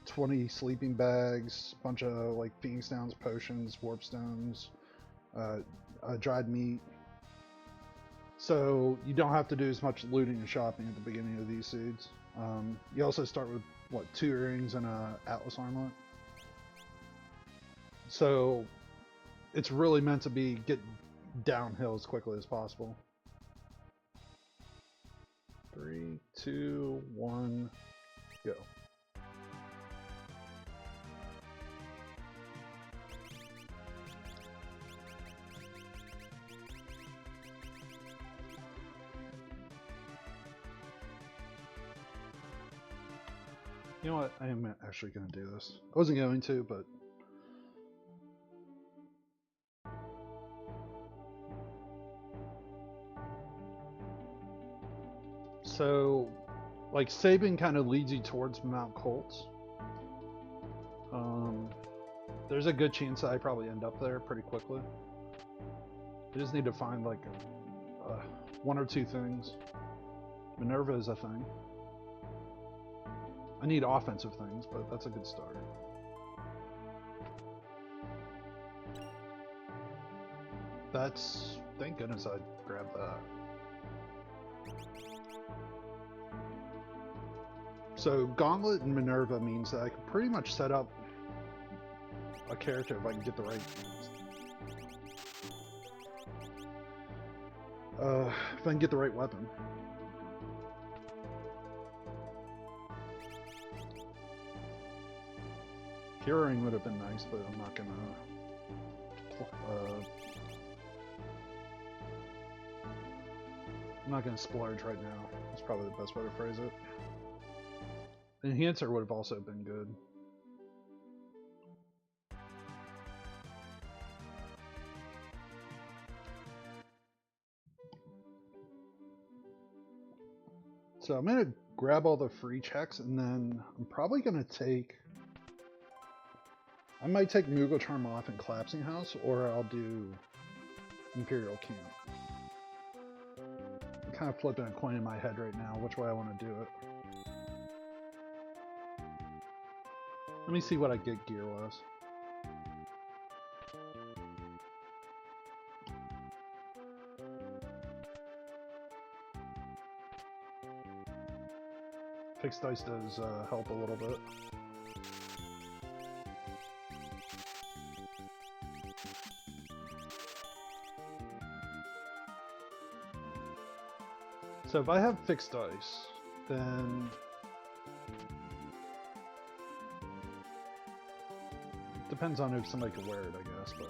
20 sleeping bags, a bunch of like Phoenix Downs potions, warp stones, dried meat. So you don't have to do as much looting and shopping at the beginning of these seeds. You also start with what, 2 earrings and a Atlas armlet. So it's really meant to be get downhill as quickly as possible. 3, 2, 1, go. You know what? I am actually going to do this. I wasn't going to, but so, like, Sabin kind of leads you towards Mount Colts. There's a good chance that I probably end up there pretty quickly. I just need to find like 1 or 2 things. Minerva is a thing. I need offensive things, but that's a good start. That's... thank goodness I grabbed that. So Gauntlet and Minerva means that I can pretty much set up a character if I can get the right... if I can get the right weapon. Curing would have been nice, but I'm not gonna... I'm not gonna splurge right now. That's probably the best way to phrase it. Enhancer would have also been good. So I'm gonna grab all the free checks, and then I'm probably gonna take... I might take Moogle Charm off in Collapsing House, or I'll do Imperial Camp. I'm kind of flipping a coin in my head right now, which way I want to do it. Let me see what I get gear-wise. Fixed dice does help a little bit. So if I have fixed dice, then depends on if somebody can wear it, I guess, but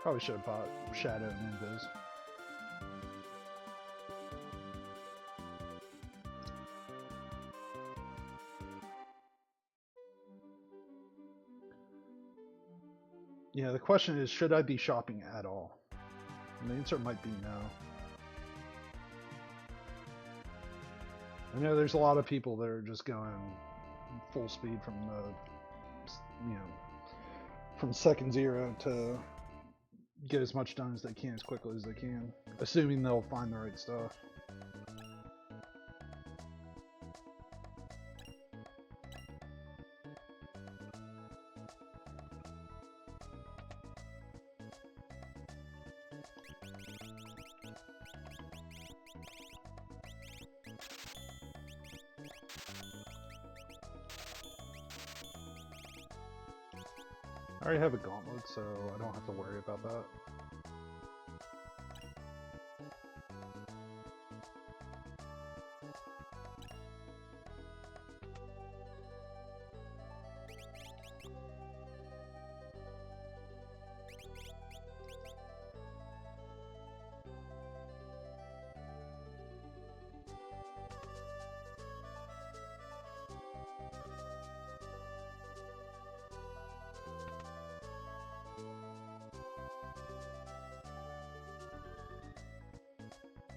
probably should have bought Shadow and Invis. Yeah, the question is, should I be shopping at all? And the answer might be no. I know there's a lot of people that are just going full speed from the, you know, from second 0 to get as much done as they can as quickly as they can, assuming they'll find the right stuff. I already have a gauntlet, so I don't have to worry about that.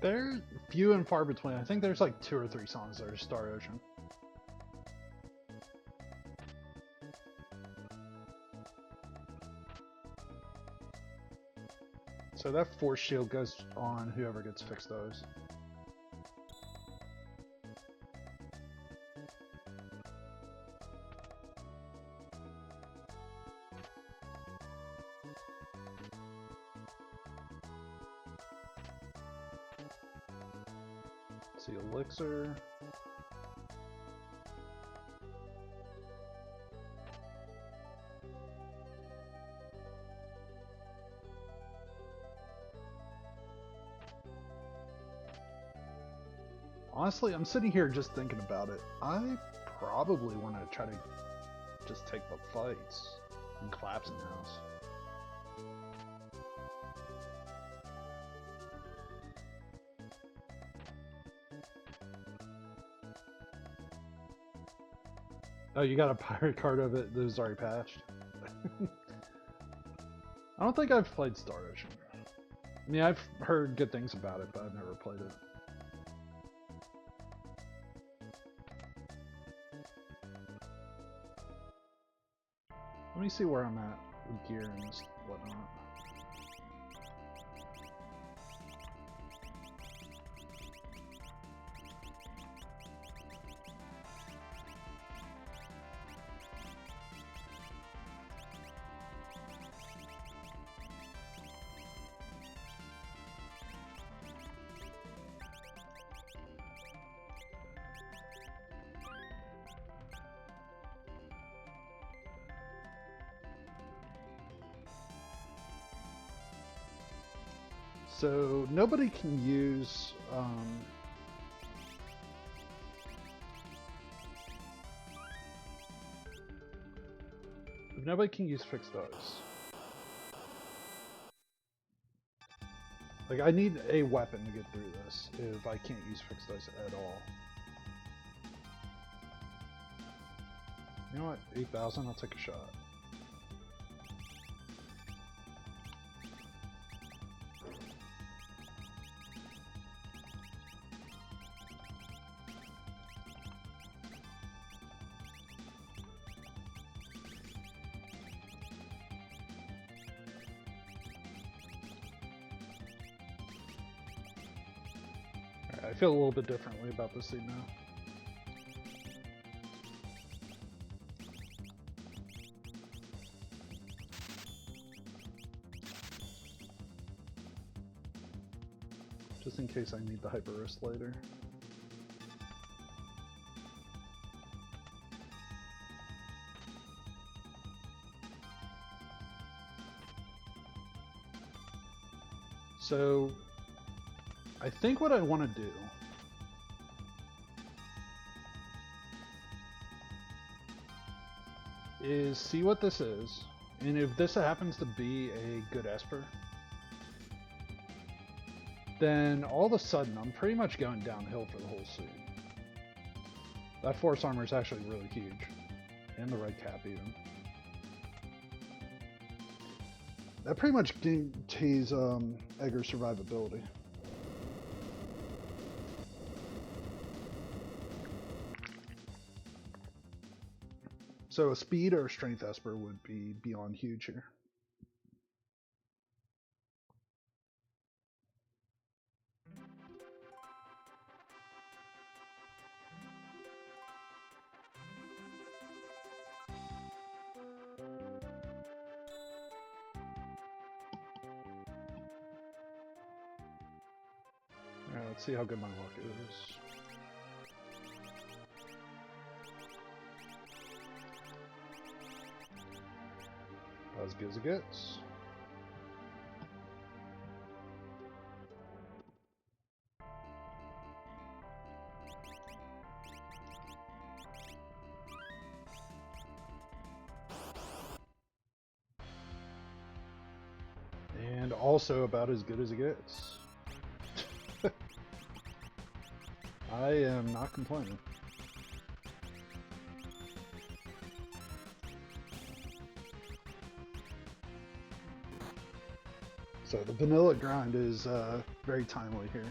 They're few and far between. I think there's like 2 or 3 songs that are Star Ocean. So that force shield goes on whoever gets fixed those. Let's see, elixir. Honestly, I'm sitting here just thinking about it. I probably want to try to just take the fights in Collapsing House. Oh, you got a pirate card of it that was already patched? I don't think I've played Star Ocean. I mean, I've heard good things about it, but I've never played it. Let me see where I'm at with gear and whatnot. So nobody can use fixed dice. Like, I need a weapon to get through this if I can't use fixed dice at all. You know what? 8,000, I'll take a shot. I feel a little bit differently about this thing now. Just in case I need the hyper wrist later. So I think what I want to do is see what this is, and if this happens to be a good Esper, then all of a sudden I'm pretty much going downhill for the whole suit. That force armor is actually really huge, and the red cap even. That pretty much guarantees Edgar's survivability. So a speed or a strength Esper would be beyond huge here. Alright, let's see how good my luck is. As good as it gets. And also about as good as it gets. I am not complaining. So the vanilla grind is very timely here.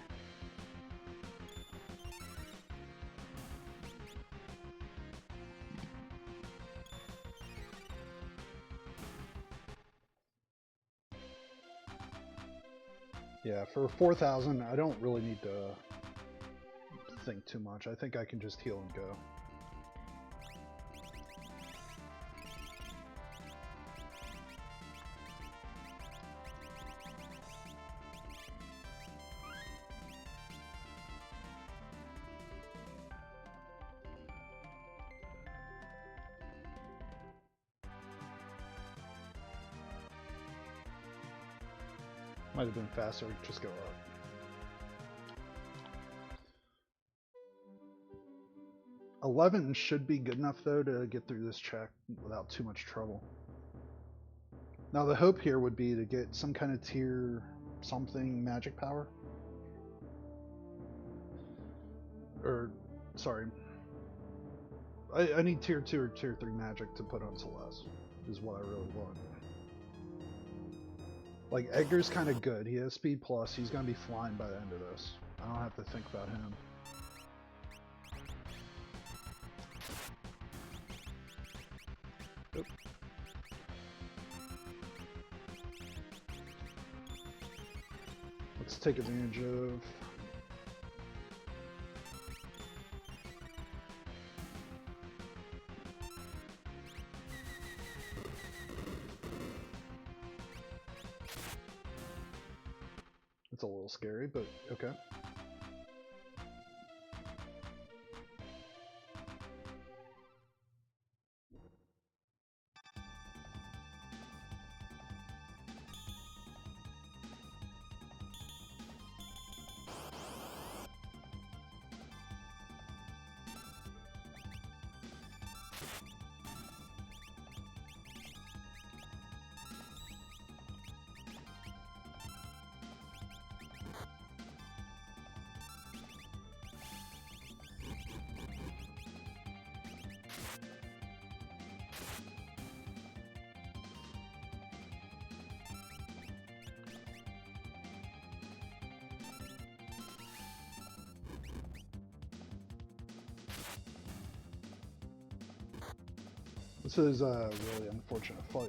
Yeah, for 4,000, I don't really need to think too much. I think I can just heal and go. Might have been faster, just go up. $11 should be good enough though to get through this check without too much trouble. Now the hope here would be to get some kind of tier something magic power. Or, sorry. I need tier 2 or tier 3 magic to put on Celeste, is what I really want. Like, Edgar's kind of good. He has speed plus. He's going to be flying by the end of this. I don't have to think about him. Oop. Let's take advantage of... It's a little scary, but okay. This is a really unfortunate fight.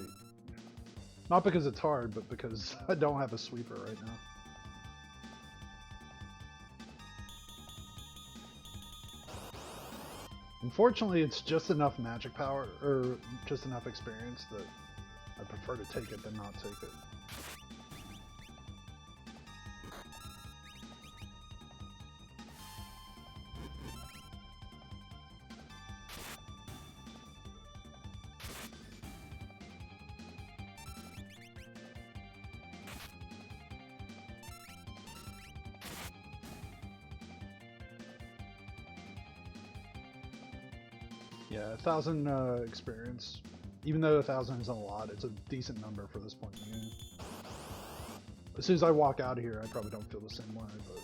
Not because it's hard, but because I don't have a sweeper right now. Unfortunately, it's just enough magic power, or just enough experience that I prefer to take it than not take it. Yeah, 1,000 experience. Even though 1,000 isn't a lot, it's a decent number for this point in the game. As soon as I walk out of here, I probably don't feel the same way, but...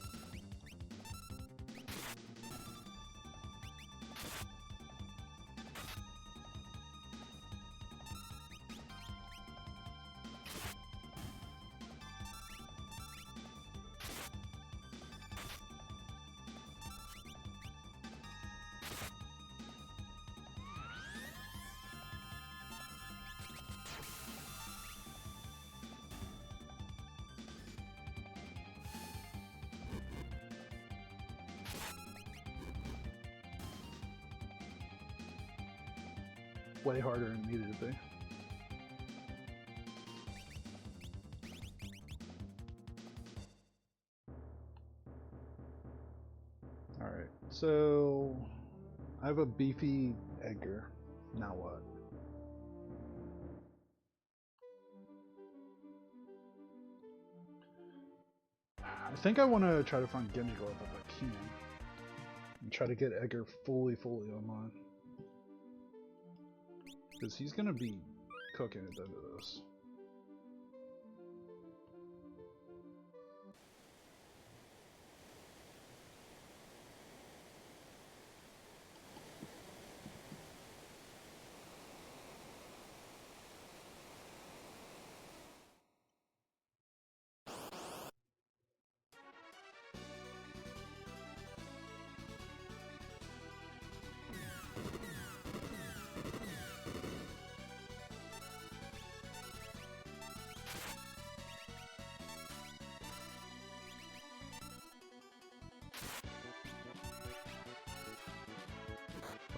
way harder than it needed to be. Alright, so I have a beefy Edgar. Now what? I think I want to try to find Genji Glove if I can. And try to get Edgar fully online. Because he's going to be cooking at the end of this.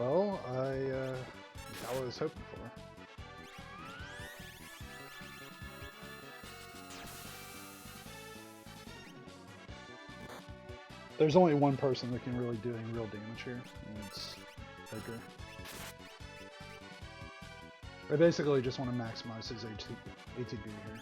Well, I got what I was hoping for. There's only one person that can really do any real damage here, and it's Edgar. I basically just want to maximize his ATB here.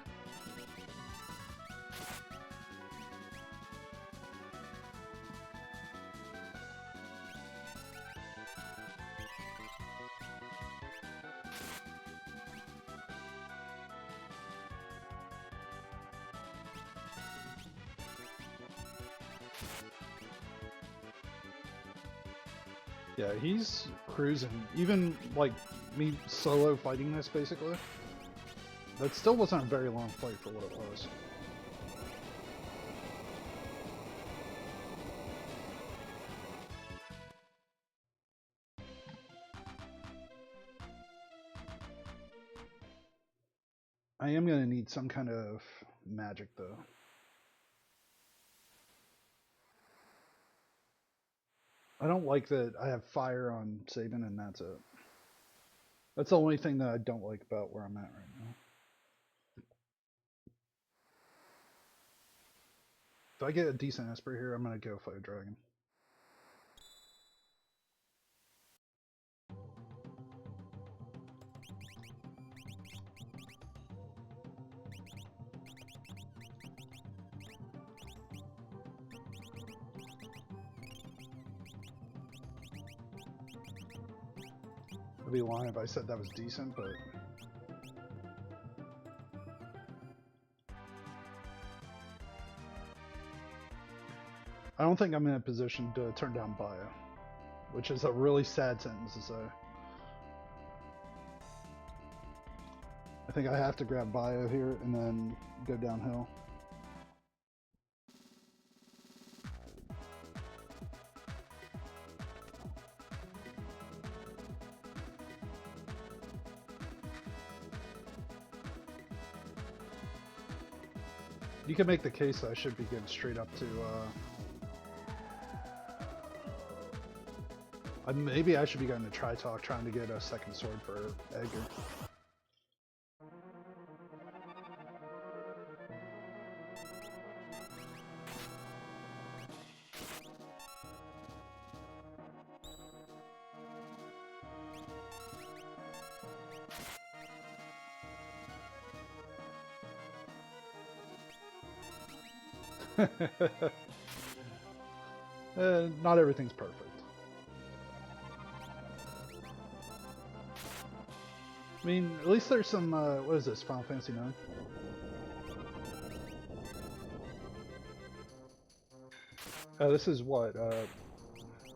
Yeah, he's cruising. Even, like, me solo fighting this, basically. That still wasn't a very long fight for what it was. I am going to need some kind of magic, though. I don't like that I have fire on Sabin, and that's it. That's the only thing that I don't like about where I'm at right now. If I get a decent Esper here, I'm going to go fight a dragon. I'd be lying if I said that was decent, but I don't think I'm in a position to turn down Bio, which is a really sad sentence to say. I think I have to grab Bio here and then go downhill. You can make the case that I should be getting straight up to, maybe I should be going to Tri-Talk trying to get a second sword for Edgar. Not everything's perfect. I mean, at least there's some, what is this, Final Fantasy 9? This is what,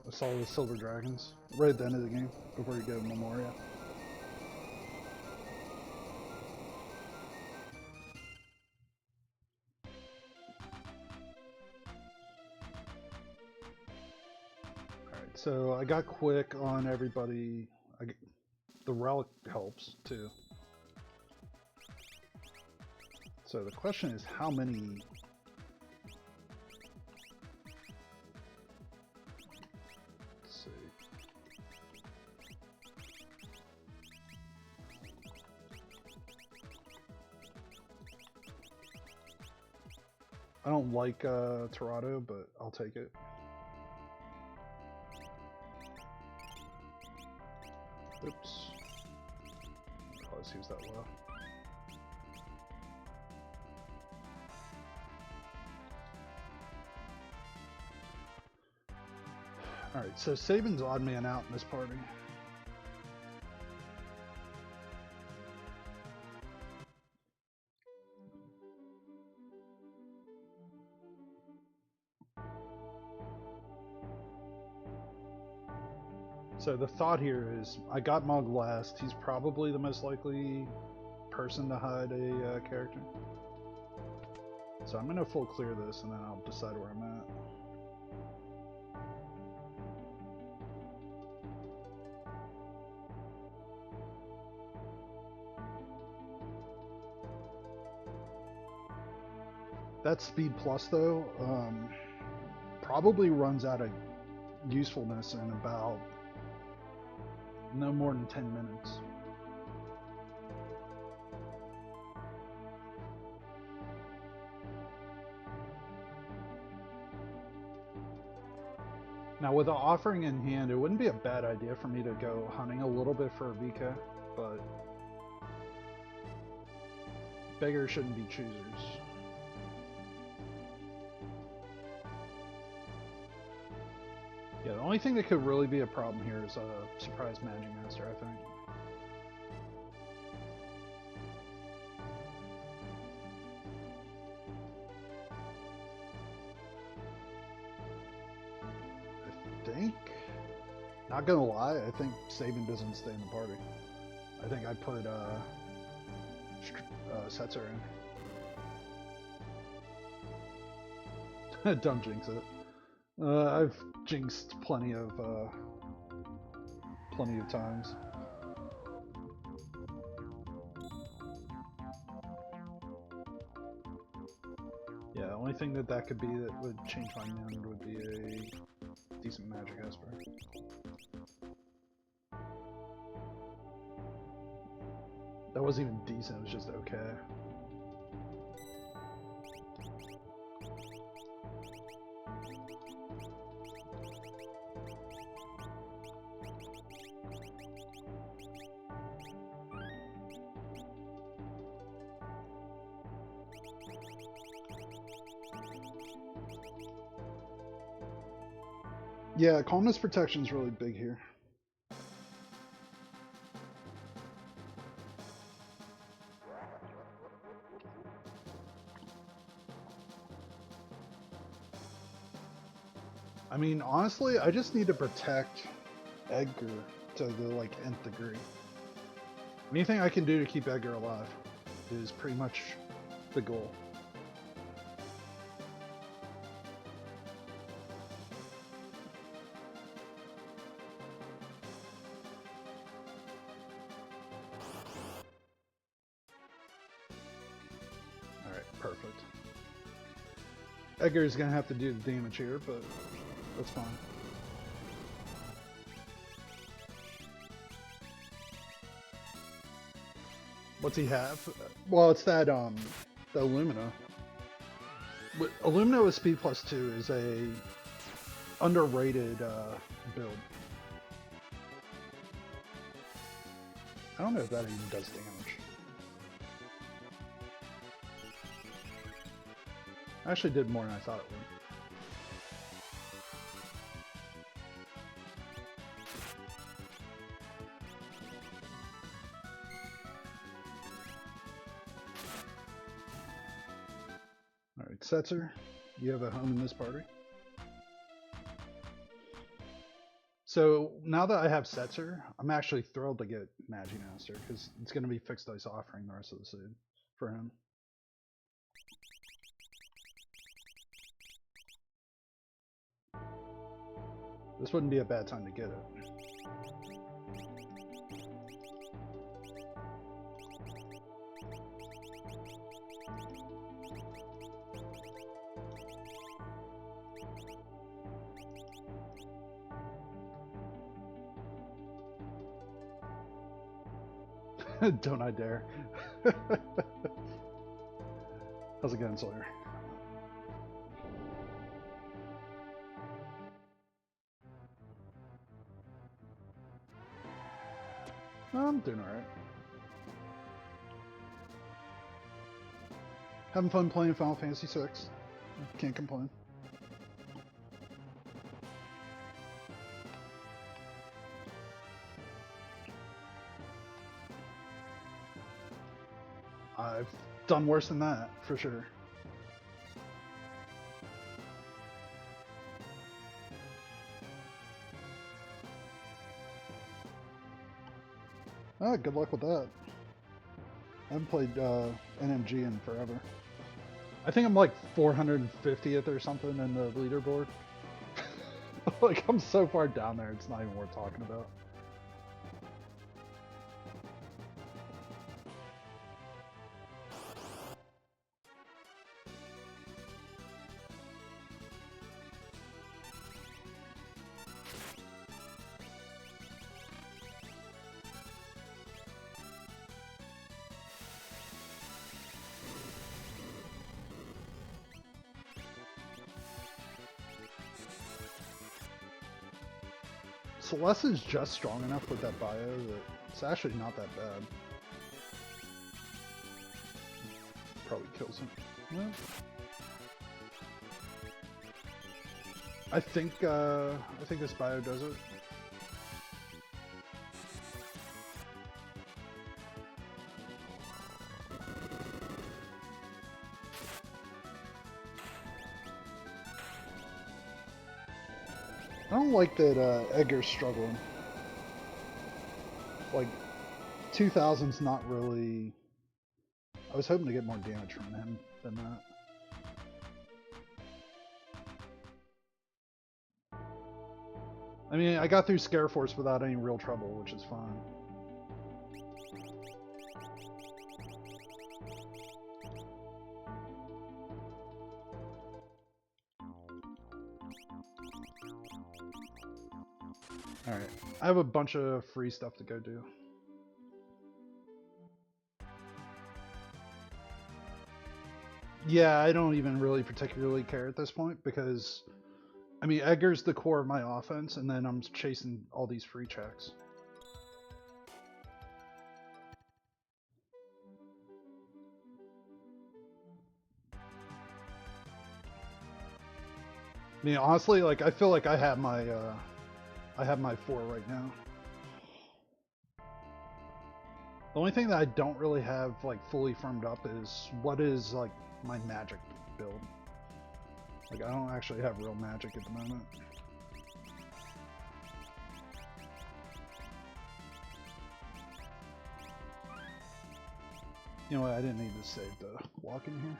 Assault of the Silver Dragons, right at the end of the game, before you go to Memoria. Alright, so I got quick on everybody. The relic helps, too. So the question is, how many... Let's see. I don't like Torado, but I'll take it. Oops. Probably seems that low. Alright, so Sabin's odd man out in this party. So the thought here is, I got Mog last. He's probably the most likely person to hide a character. So I'm gonna full clear this and then I'll decide where I'm at. That speed plus though, probably runs out of usefulness in about no more than 10 minutes. Now with the offering in hand, it wouldn't be a bad idea for me to go hunting a little bit for a VK, but beggars shouldn't be choosers. Yeah, the only thing that could really be a problem here is a surprise Magic Master, I think. Not gonna lie, I think Saban doesn't stay in the party. I think I put Setzer in. Don't jinx it. I've jinxed plenty of times. Yeah, the only thing that could be that would change my mind would be a decent Magic Esper. That wasn't even decent, it was just okay. Yeah, calmness protection is really big here. I mean, honestly, I just need to protect Edgar to the, like, nth degree. Anything I can do to keep Edgar alive is pretty much the goal. Alright, perfect. Edgar's gonna have to do the damage here, but that's fine. What's he have? Well, it's that, the Illumina. Illumina with speed +2 is a underrated, build. I don't know if that even does damage. I actually did more than I thought it would. Alright, Setzer, you have a home in this party. So now that I have Setzer, I'm actually thrilled to get Magic Master because it's going to be fixed dice offering the rest of the seed for him. This wouldn't be a bad time to get it. Don't I dare. How's it going, Sawyer? I'm doing alright. Having fun playing Final Fantasy VI. Can't complain. I've done worse than that, for sure. Ah, good luck with that. I haven't played NMG in forever. I think I'm like 450th or something in the leaderboard. Like, I'm so far down there, it's not even worth talking about. Celeste is just strong enough with that bio that it's actually not that bad. Probably kills him. Well, I think this bio does it. I don't like that Edgar's struggling. Like, 2000's not really... I was hoping to get more damage from him than that. I mean, I got through Scare Force without any real trouble, which is fine. Alright, I have a bunch of free stuff to go do. Yeah, I don't even really particularly care at this point because, I mean, Edgar's the core of my offense, and then I'm chasing all these free checks. I mean, honestly, like, I feel like I have my 4 right now. The only thing that I don't really have, like, fully firmed up is what is, like, my magic build. Like, I don't actually have real magic at the moment. You know what, I didn't need to save the walk in here.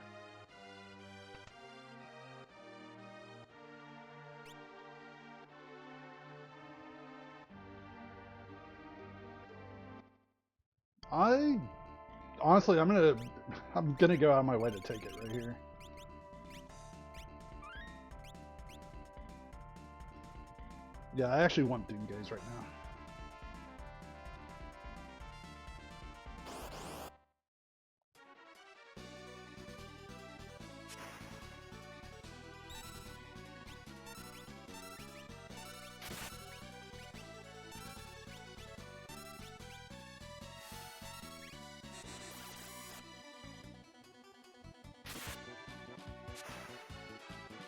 Honestly, I'm gonna go out of my way to take it right here. Yeah, I actually want Doom Gaze right now.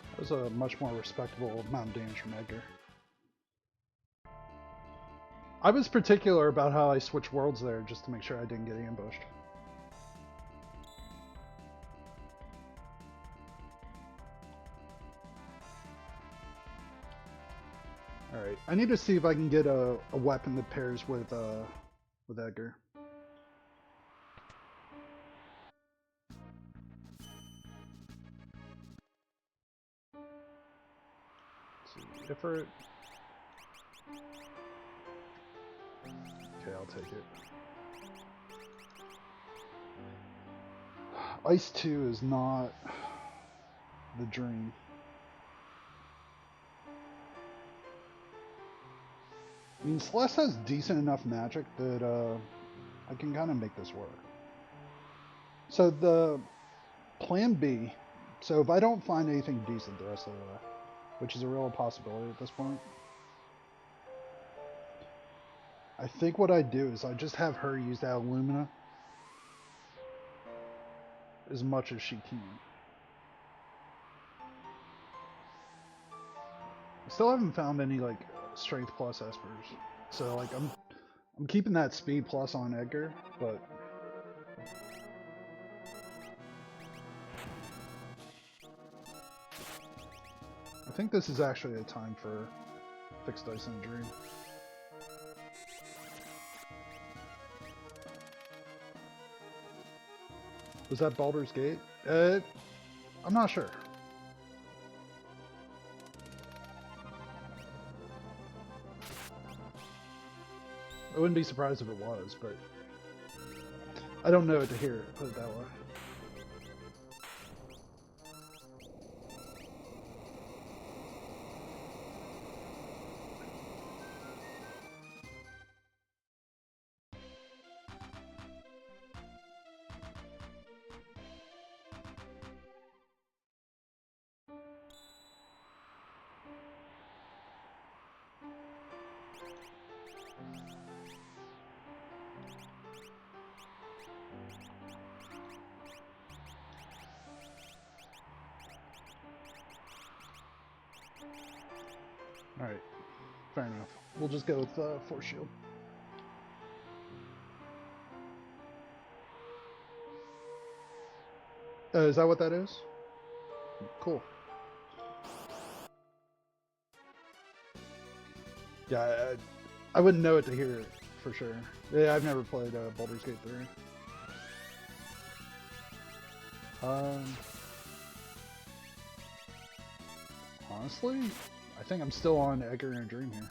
That was a much more respectable amount of damage from Edgar. I was particular about how I switched worlds there just to make sure I didn't get ambushed. Alright, I need to see if I can get a weapon that pairs with Edgar. Ifrit. Okay, I'll take it. Ice 2 is not the dream. I mean, Celeste has decent enough magic that I can kind of make this work. So the plan B, so if I don't find anything decent the rest of the way, which is a real possibility at this point, I think what I do is I just have her use that Illumina as much as she can. I still haven't found any like strength plus espers, so like I'm keeping that speed plus on Edgar, but I think this is actually a time for fixed dice in a dream. Was that Baldur's Gate? I'm not sure. I wouldn't be surprised if it was, but I don't know it to hear it, put it that way. Alright, fair enough. We'll just go with Force Shield. Is that what that is? Cool. Yeah, I wouldn't know it to hear it, for sure. Yeah, I've never played Baldur's Gate 3. Honestly, I think I'm still on Edgar in a Dream here.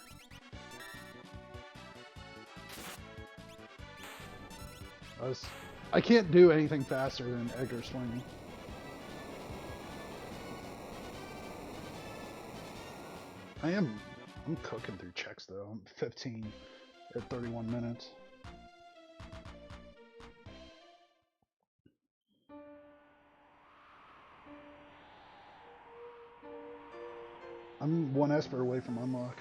I can't do anything faster than Edgar swinging. I'm cooking through checks though. I'm 15 at 31 minutes. I'm one Esper away from unlock.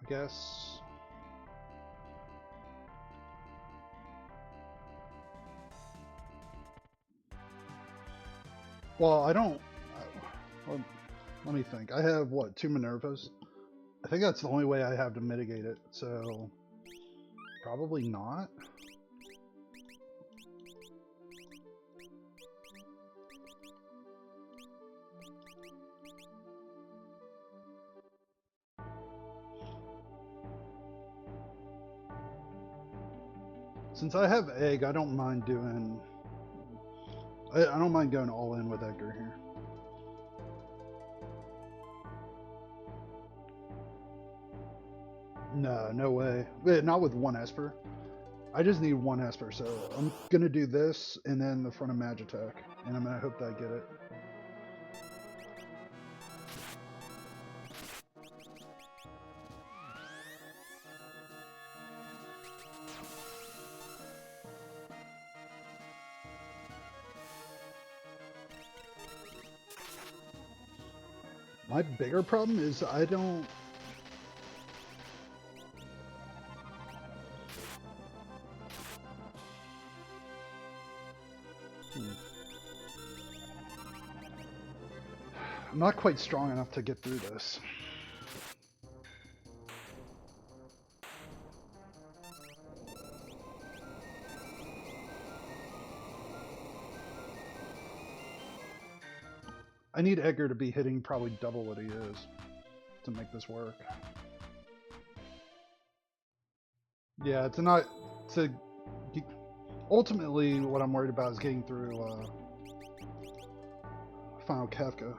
I guess. Well, I don't. Well, let me think. I have what, 2 Minervas? I think that's the only way I have to mitigate it. So probably not. Since I have egg, I don't mind doing. I don't mind going all in with Edgar here. No, no way. Not with 1 Esper. I just need 1 Esper, so I'm gonna do this and then the front of Magitech, and I'm gonna hope that I get it. My bigger problem is I don't. I'm not quite strong enough to get through this. I need Edgar to be hitting probably double what he is to make this work. Yeah, it's not. Ultimately, what I'm worried about is getting through Final Kafka.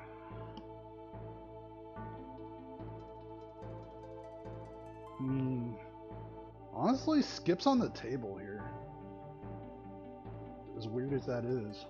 Honestly, skips on the table here. As weird as that is.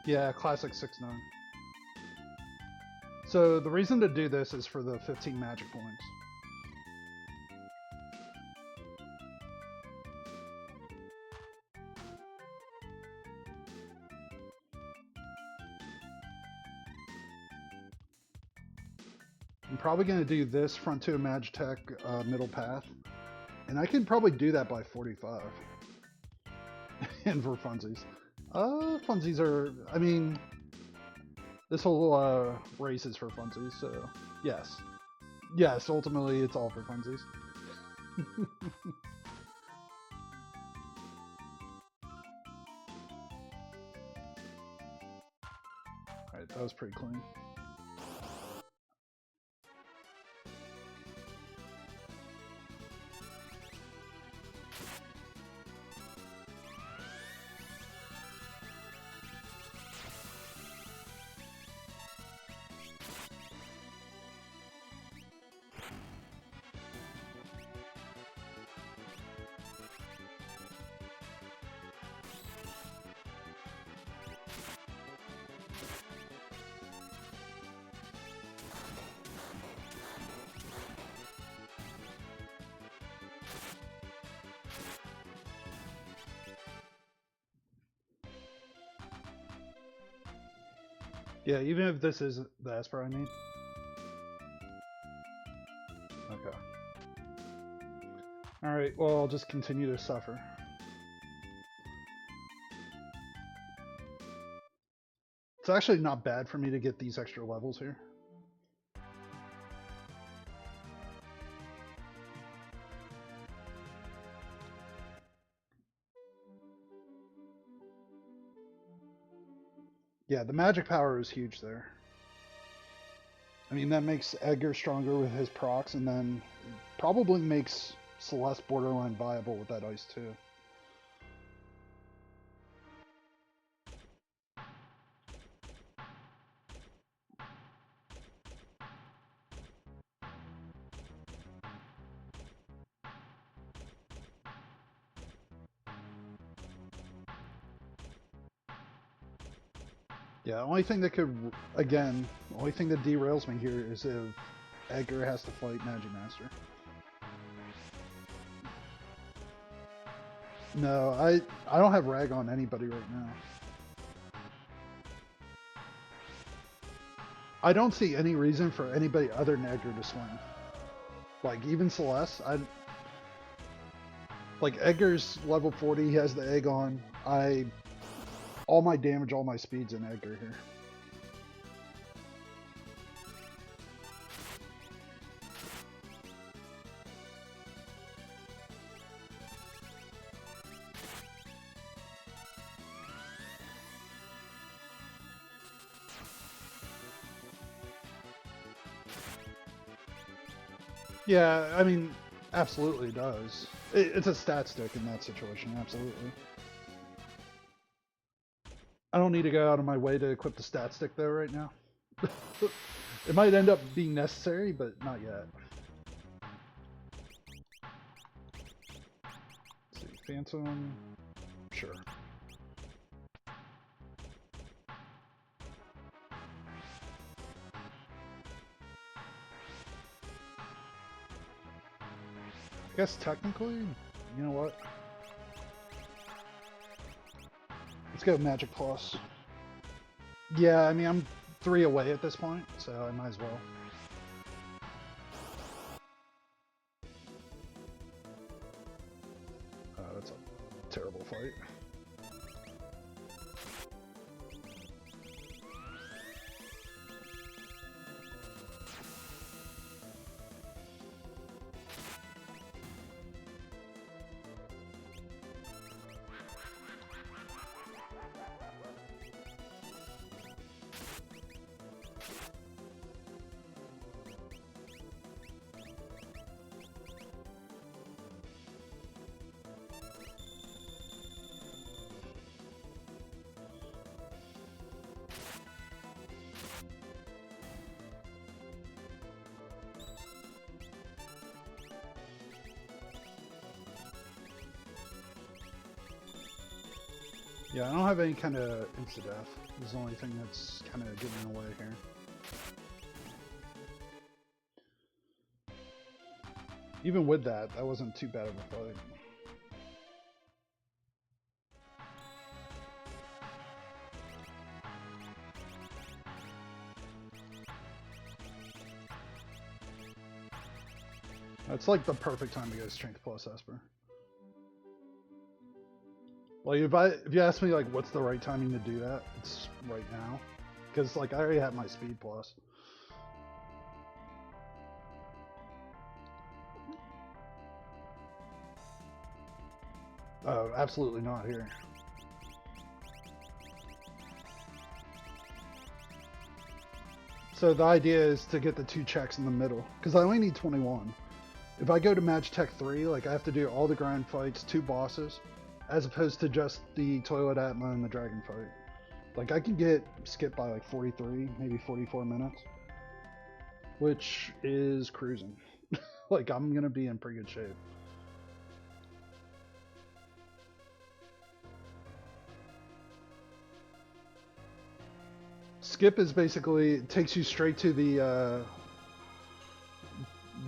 Yeah, classic 6-9. So the reason to do this is for the 15 magic points. I'm probably going to do this front 2 Magitech middle path. And I can probably do that by 45. And for funsies. Funsies are, I mean, this whole race is for funsies, so yes. Yes, ultimately it's all for funsies. Alright, that was pretty clean. Yeah, even if this is the Esper I need. Okay. Alright, well, I'll just continue to suffer. It's actually not bad for me to get these extra levels here. Yeah, the magic power is huge there. I mean, that makes Edgar stronger with his procs, and then probably makes Celeste borderline viable with that ice too. Yeah, the only thing that could, again, the only thing that derails me here is if Edgar has to fight Magic Master. No, I don't have rag on anybody right now. I don't see any reason for anybody other than Edgar to swing. Like, even Celeste, like, Edgar's level 40, he has the egg on. All my damage, all my speed's in Edgar here. Yeah, I mean, absolutely does. It's a stat stick in that situation, absolutely. I don't need to go out of my way to equip the stat stick though right now. It might end up being necessary, but not yet. Let's see, Phantom, sure. I guess technically, you know what? Let's go Magic Plus. Yeah, I mean, I'm 3 away at this point, so I might as well. That's a terrible fight. Yeah, I don't have any kind of insta-death. This is the only thing that's kind of getting away here. Even with that, that wasn't too bad of a fight. That's like the perfect time to go Strength Plus Esper. Like if you ask me like what's the right timing to do that, it's right now, because like I already have my Speed Plus. Oh, absolutely not here. So the idea is to get the 2 checks in the middle, because I only need 21. If I go to Match Tech 3, like I have to do all the grind fights, 2 bosses, as opposed to just the Toilet Atma and the Dragon fight. Like I can get skipped by like 43, maybe 44 minutes, which is cruising. Like I'm gonna be in pretty good shape. Skip is basically, it takes you straight to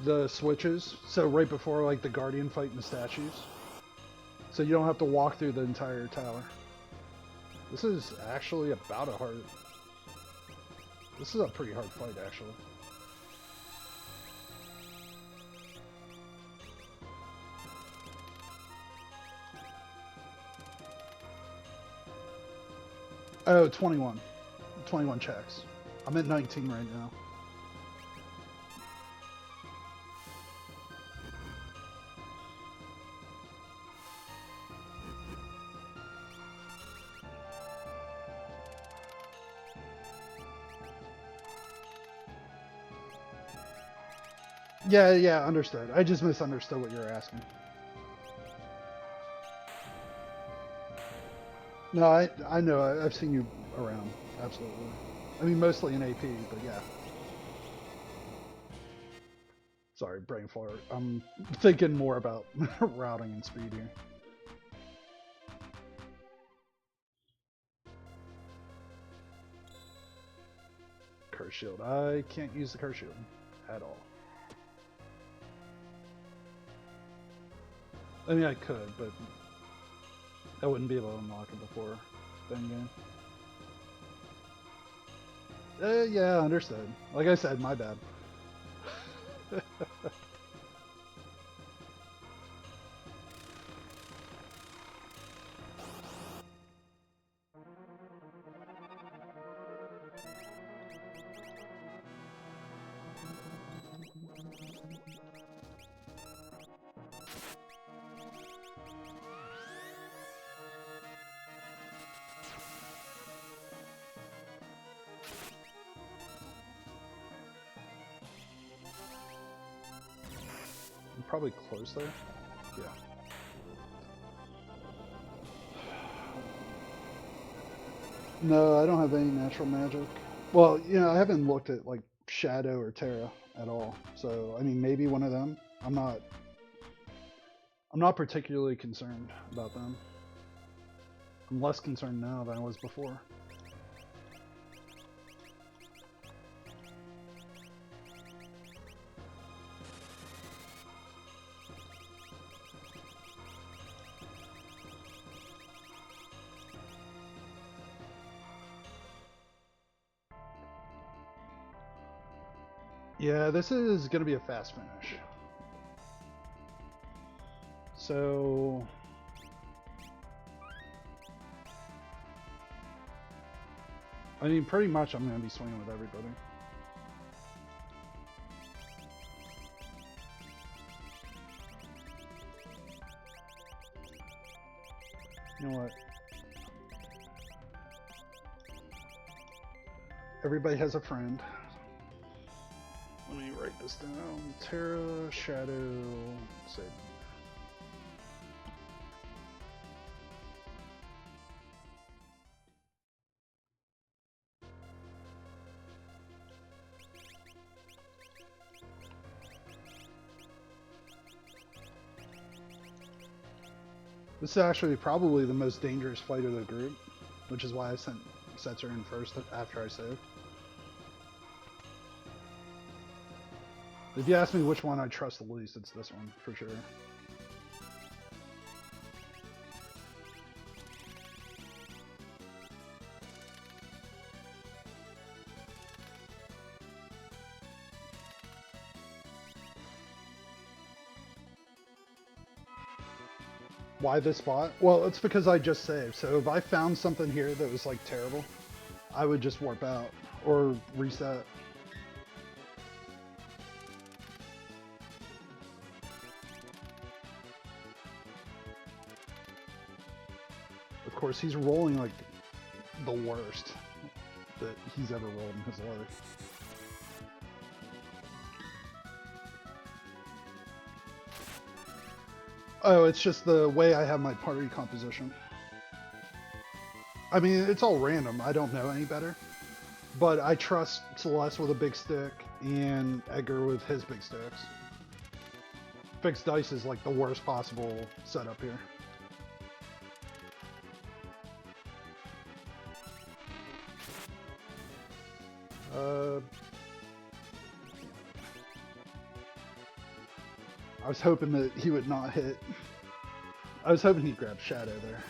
the switches, so right before like the Guardian fight and the statues. So you don't have to walk through the entire tower. This is actually about a hard... This is a pretty hard fight, actually. Oh, 21. 21 checks. I'm at 19 right now. Yeah, understood. I just misunderstood what you were asking. No, I know. I've seen you around. Absolutely. I mean, mostly in AP, but yeah. Sorry, brain fart. I'm thinking more about routing and speed here. Curse shield. I can't use the curse shield at all. I mean, I could, but I wouldn't be able to unlock it before then game. Yeah, understood. Like I said, my bad. I'm probably close there. Yeah. No, I don't have any natural magic. Well, you know, I haven't looked at like Shadow or Terra at all. So, I mean, maybe one of them. I'm not particularly concerned about them. I'm less concerned now than I was before. Yeah, this is going to be a fast finish. So... I mean, pretty much I'm going to be swinging with everybody. You know what? Everybody has a friend. Let me write this down. Terra, Shadow, save. This is actually probably the most dangerous fight of the group, which is why I sent Setzer in first after I saved. If you ask me which one I trust the least, it's this one, for sure. Why this spot? Well, it's because I just saved. So if I found something here that was like terrible, I would just warp out or reset. Of course, he's rolling like the worst that he's ever rolled in his life. Oh, it's just the way I have my party composition. I mean, it's all random. I don't know any better. But I trust Celeste with a big stick and Edgar with his big sticks. Fixed dice is like the worst possible setup here. I was hoping that he would not hit. I was hoping he'd grab Shadow there.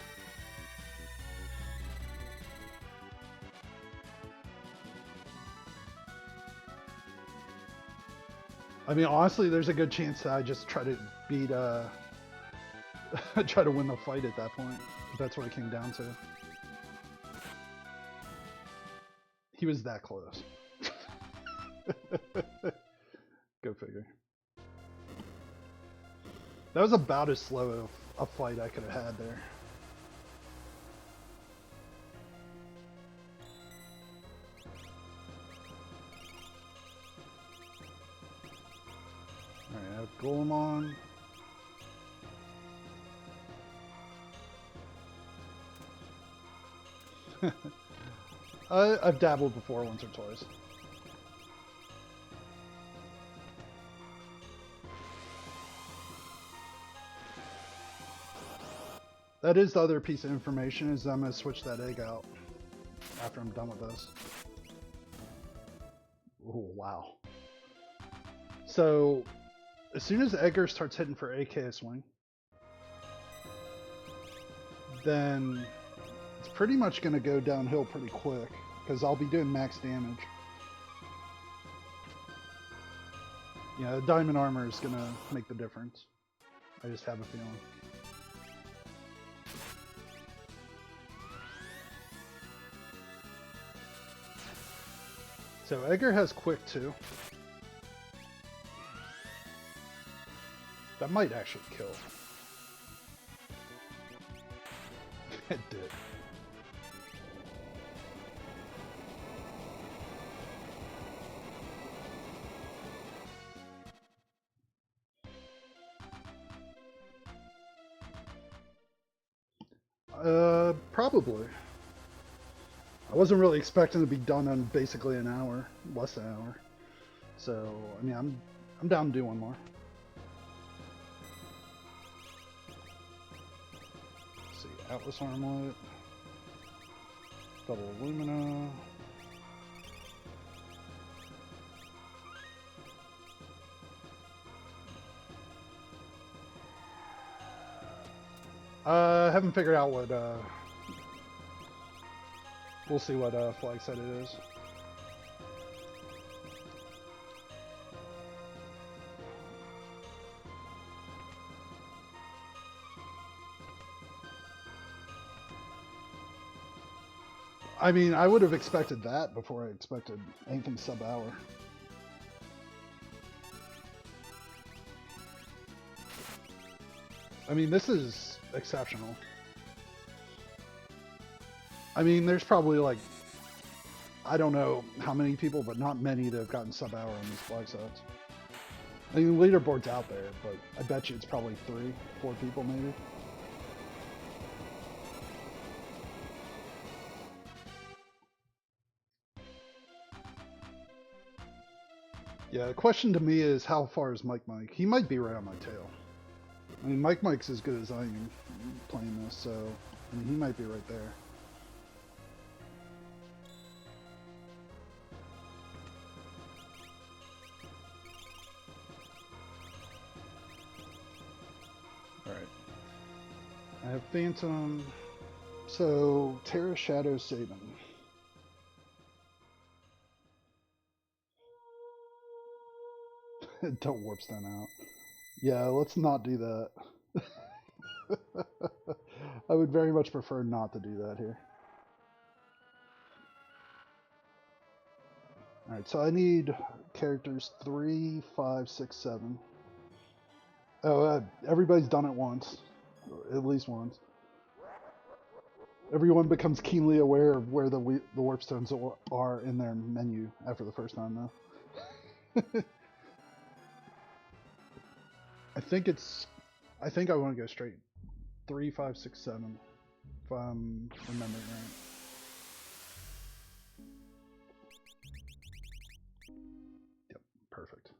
I mean, honestly, there's a good chance that I just try to beat, try to win the fight at that point. If that's what it came down to. He was that close. Go figure. That was about as slow a fight I could have had there. Alright, I have Golemon. I've dabbled before once or twice. That is the other piece of information, is I'm going to switch that egg out after I'm done with this. Oh, wow. So, as soon as Edgar starts hitting for AK swing, then it's pretty much going to go downhill pretty quick, because I'll be doing max damage. Yeah, the diamond armor is going to make the difference. I just have a feeling. So Edgar has quick too. That might actually kill. It did. Probably. I wasn't really expecting to be done in basically an hour, less than an hour. So, I mean, I'm down to do one more. Let's see, Atlas Armlet, double Illumina. I haven't figured out what, we'll see what flag set it is. I mean, I would have expected that before I expected anything sub-hour. I mean, this is exceptional. I mean, there's probably like, I don't know how many people, but not many that have gotten sub-hour on these flag sets. I mean, the leaderboard's out there, but I bet you it's probably 3, 4 people maybe. Yeah, the question to me is, how far is Mike? He might be right on my tail. I mean, Mike's as good as I am playing this, so I mean, he might be right there. Alright. I have Phantom. So, Terra Shadow Sabin. Don't warp stun out. Yeah, let's not do that. I would very much prefer not to do that here. Alright, so I need characters 3, 5, 6, 7. Oh, everybody's done it once. At least once. Everyone becomes keenly aware of where the warp stones are in their menu after the first time, though. I think I want to go straight 3, 5, 6, 7, if I'm remembering right. Yep, perfect.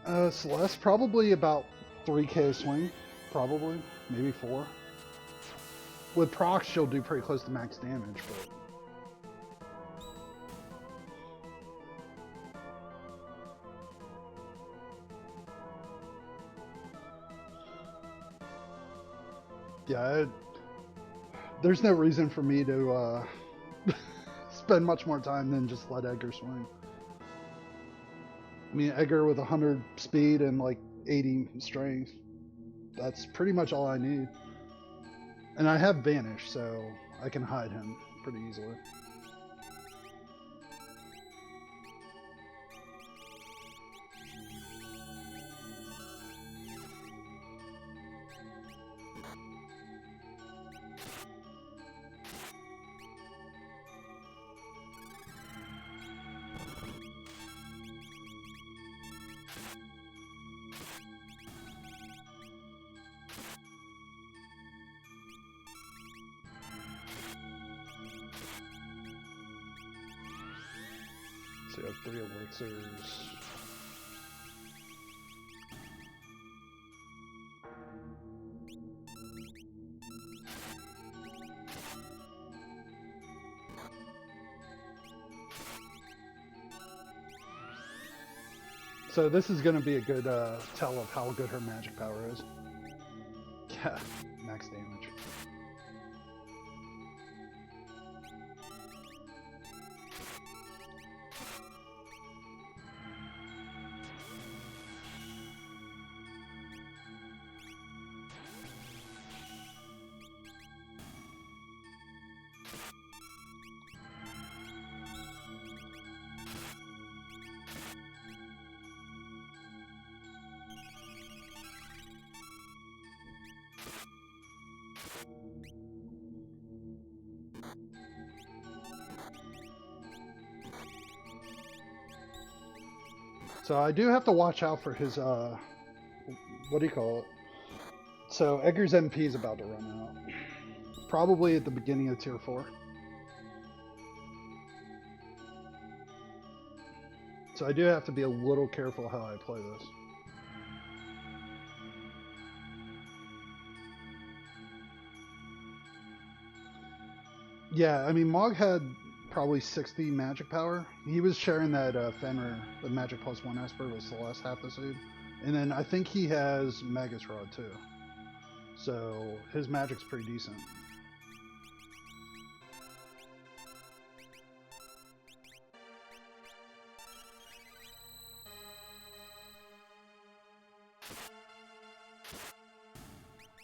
Celeste, probably about 3k swing. Probably. Maybe 4. With procs, she'll do pretty close to max damage, but... Yeah, there's no reason for me to spend much more time than just let Edgar swing. I mean, Edgar with 100 speed and like 80 strength, that's pretty much all I need. And I have Vanish, so I can hide him pretty easily. So you have 3 elixirs. So this is going to be a good tell of how good her magic power is. Yeah, max damage. So I do have to watch out for his, what do you call it? So Edgar's MP is about to run out. Probably at the beginning of tier 4. So I do have to be a little careful how I play this. Yeah, I mean, Mog had probably 60 magic power. He was sharing that Fenrir, the magic +1 Esper with Celeste half the suit. And then I think he has Magus Rod too. So his magic's pretty decent.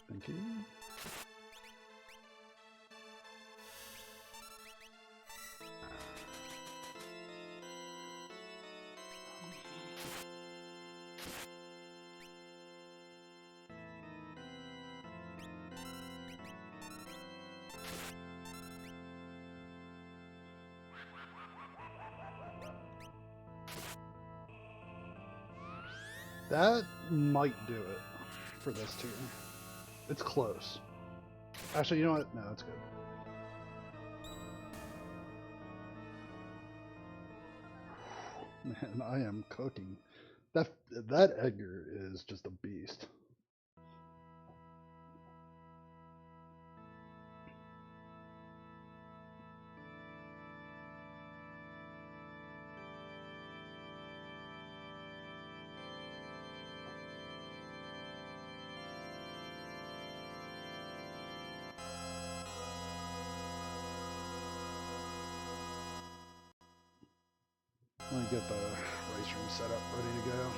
Thank you. That might do it for this tier. It's close. Actually, you know what? No, that's good. Man, I am cooking. That Edgar is just a beast. Let me get the race room set up, ready to go.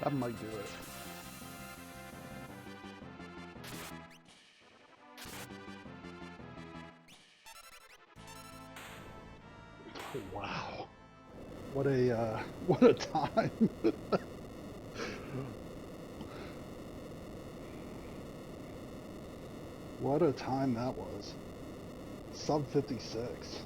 That might do it. Wow. What a time. What a time that was. Sub 56.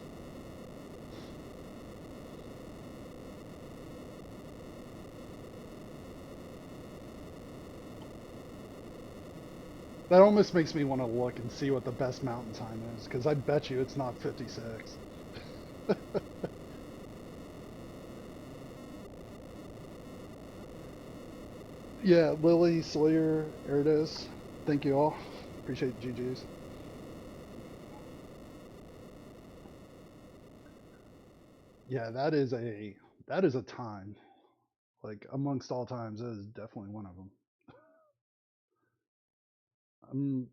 That almost makes me want to look and see what the best mountain time is, because I bet you it's not 56. Yeah, Lily, Sawyer, there it is. Thank you all. Appreciate GG's. Yeah, that is a time. Like amongst all times, that is definitely one of them. I'm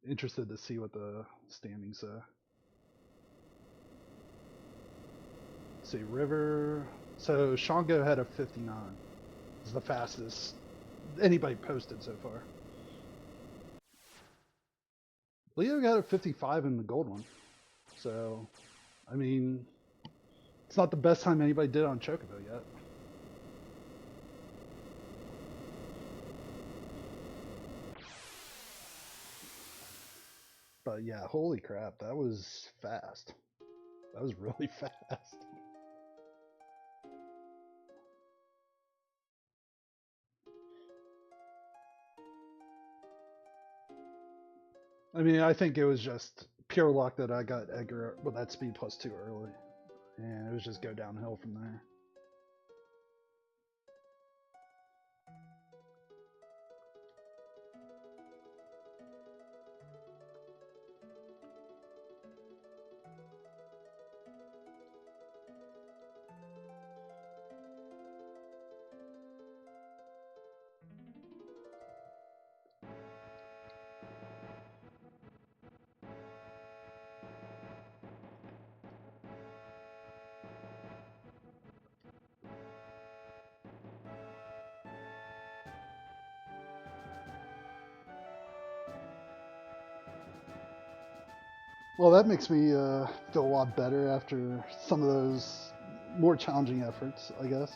interested to see what the standings say. Let's see, River. So Shango had a 59. It's the fastest anybody posted so far. Leo got a 55 in the gold one. So, I mean, it's not the best time anybody did on Chocobo yet. But yeah, holy crap, that was fast. That was really fast. I mean, I think it was just pure luck that I got Edgar with that speed plus 2 early. And it was just go downhill from there. Well, that makes me feel a lot better after some of those more challenging efforts, I guess.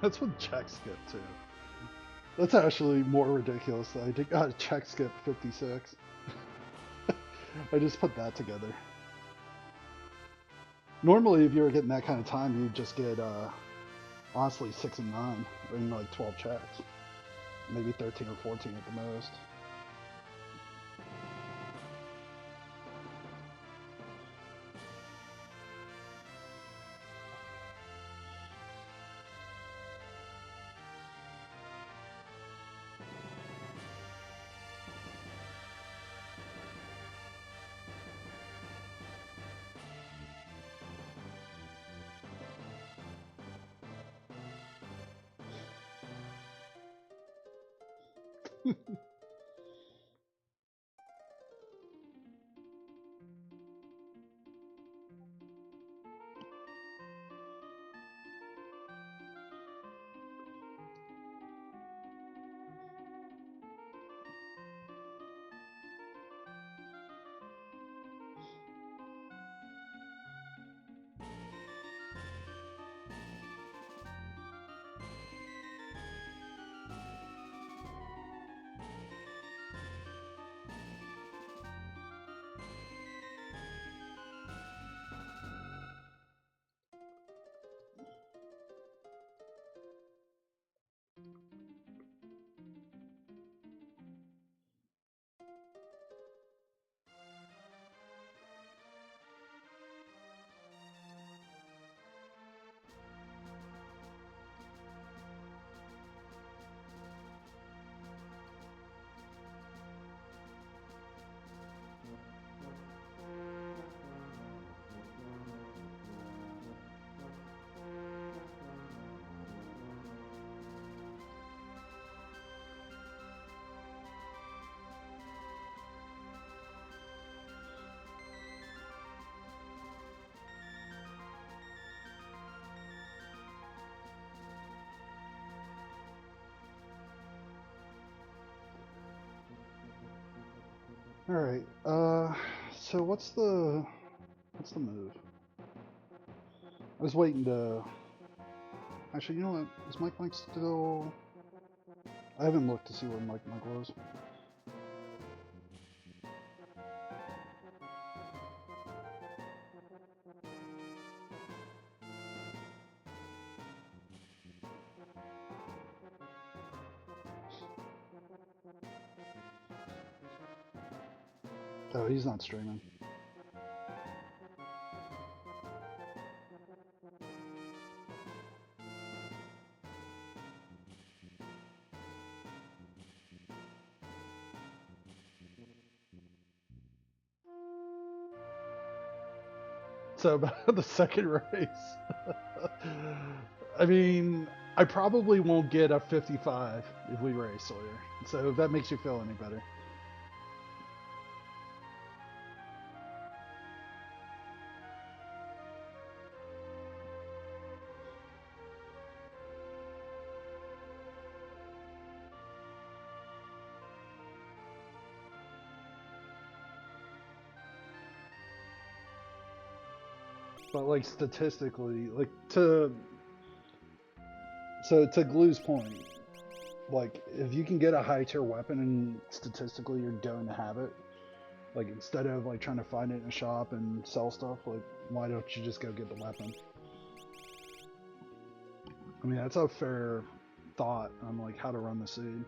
That's what check skip too. That's actually more ridiculous. I got a check skip 56. I just put that together. Normally, if you were getting that kind of time, you'd just get honestly 6 and 9 in like 12 checks, maybe 13 or 14 at the most. All right. So what's the move? I was waiting to. Actually, you know what? Is Mike still? I haven't looked to see where Mike was. Oh, he's not streaming. So about the second race. I mean, I probably won't get a 55 if we race Sawyer. So if that makes you feel any better. But like statistically, like to Glue's point, like if you can get a high tier weapon and statistically you're going to have it, like instead of like trying to find it in a shop and sell stuff, like why don't you just go get the weapon? I mean that's a fair thought on like how to run the seed.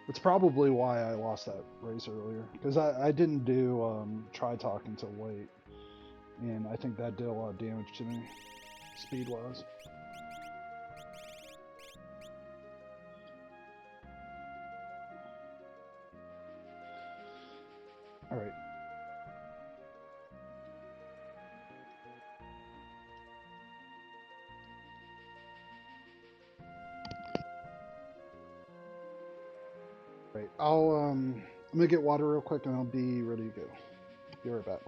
It's probably why I lost that race earlier because I didn't do try talk until late, and I think that did a lot of damage to me, speed wise. All right. Right. I'm gonna get water real quick and I'll be ready to go. Be right back.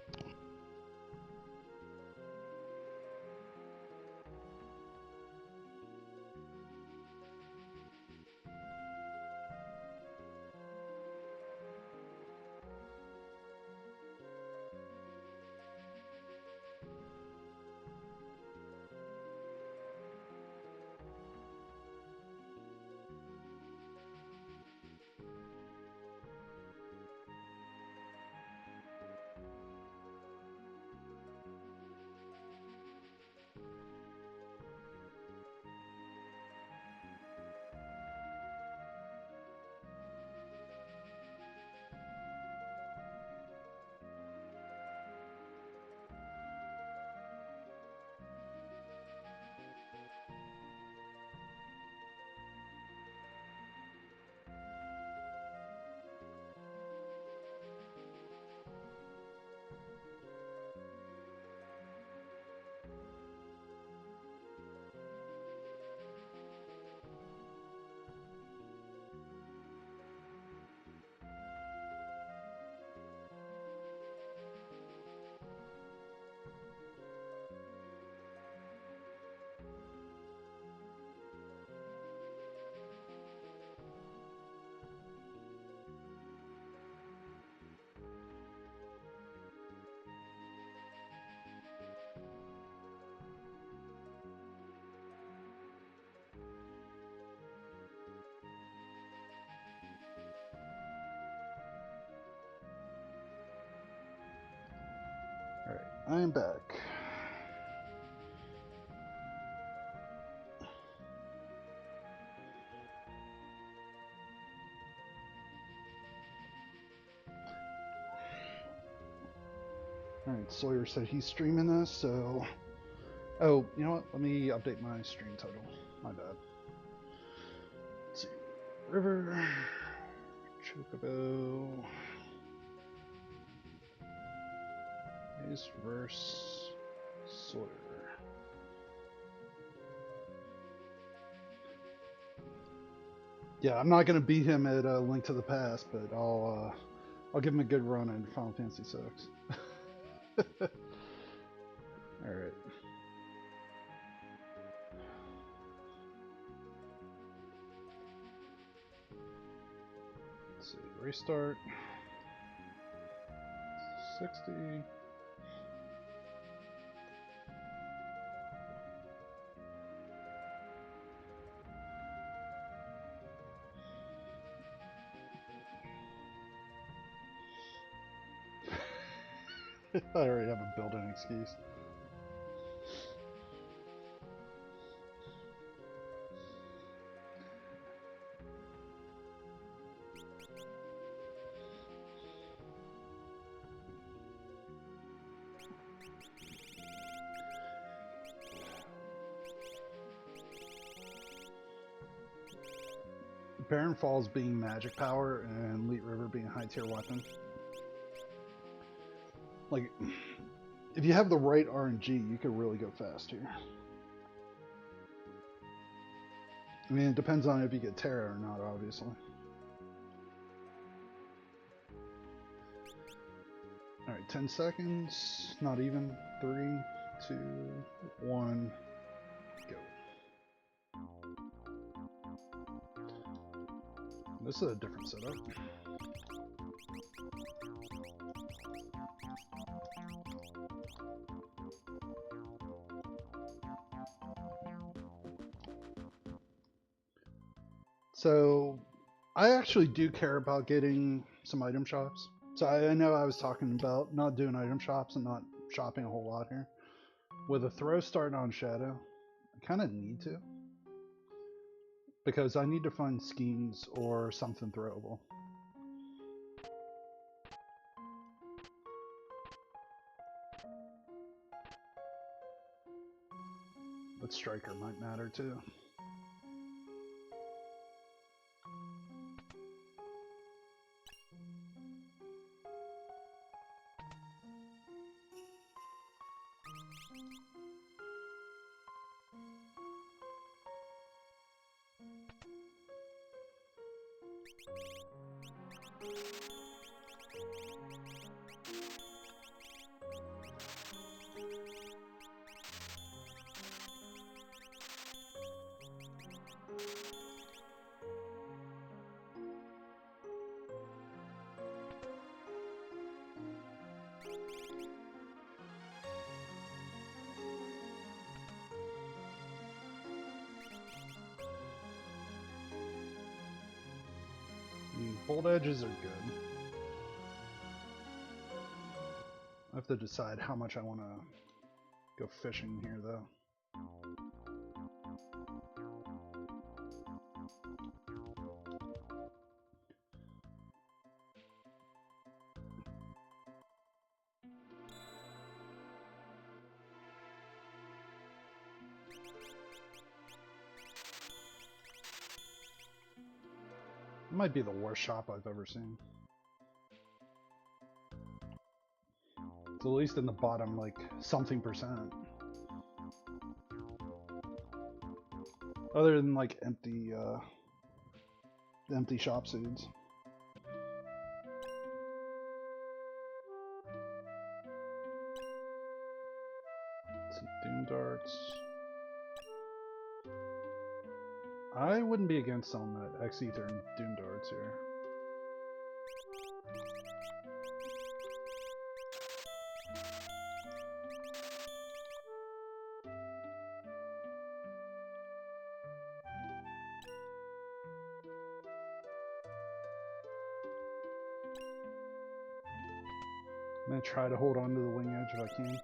All right, I am back. All right, Sawyer said he's streaming this, so. Oh, you know what? Let me update my stream title. My bad. Let's see. River. Chocobo. Ace versus Sawyer. Yeah, I'm not gonna beat him at Link to the Past, but I'll give him a good run in Final Fantasy VI. All right. Let's see. Restart. 60. I already have a built-in excuse. Barren Falls being magic power and Leet River being a high tier weapon. Like, if you have the right RNG, you could really go fast here. I mean, it depends on if you get Terra or not, obviously. Alright, 10 seconds, not even. 3, 2, 1, go. This is a different setup. So, I actually do care about getting some item shops. So I know I was talking about not doing item shops and not shopping a whole lot here. With a throw start on Shadow, I kind of need to. Because I need to find schemes or something throwable. But Striker might matter too. Bolt edges are good. I have to decide how much I want to go fishing here, though. It might be the worst shop I've ever seen. It's at least in the bottom, like, something percent. Other than, like, empty shop seeds. Let's see, Doom Darts. I wouldn't be against selling that X-Ether and Doom Darts here. I'm going to try to hold on to the wing edge if I can.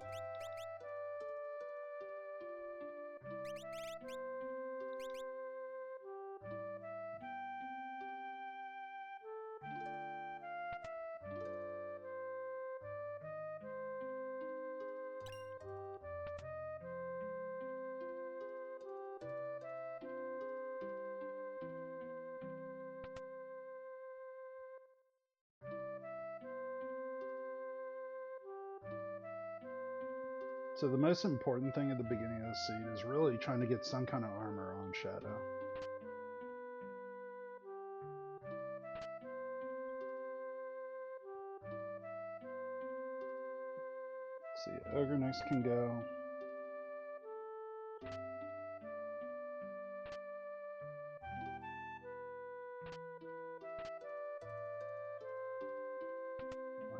So the most important thing at the beginning of the seed is really trying to get some kind of armor on Shadow. Let's see, Ogre next can go.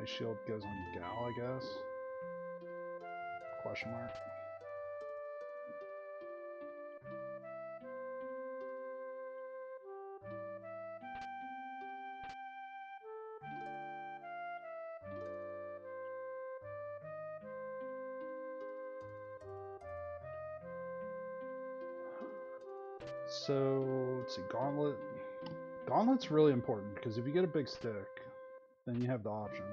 I ice shield goes on Gal, I guess. Question mark. So let's see, Gauntlet. Gauntlet's really important because if you get a big stick, then you have the option.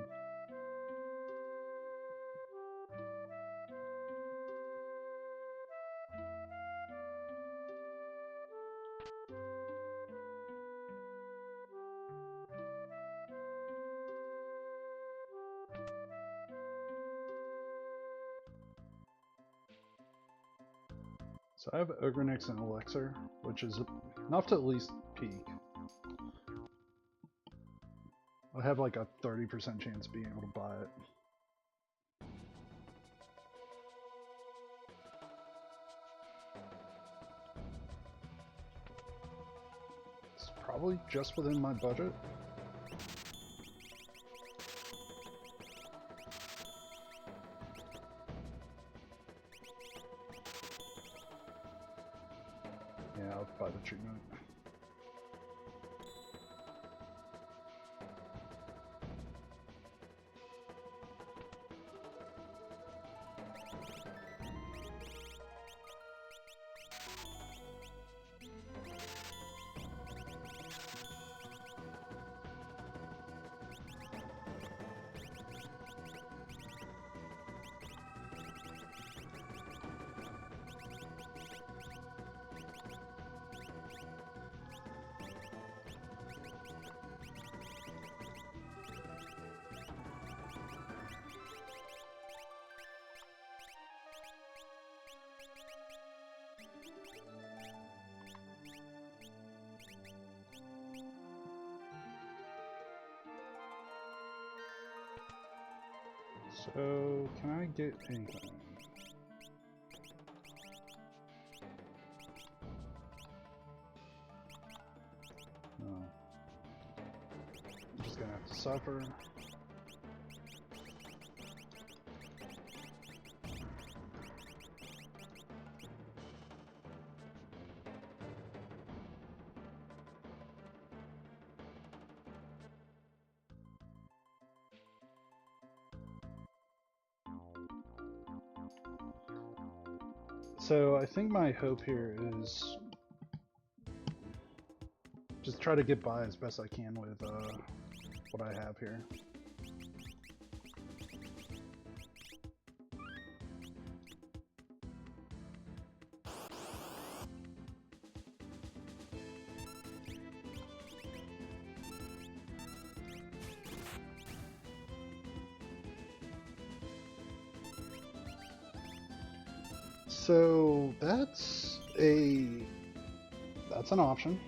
So I have Ogrenix and Elixir, which is enough to at least peak. I have like a 30% chance of being able to buy it. It's probably just within my budget. Yeah, I'll buy the treatment. So, can I get anything? No. I'm just gonna have to suffer. So I think my hope here is just try to get by as best I can with what I have here. So that's an option.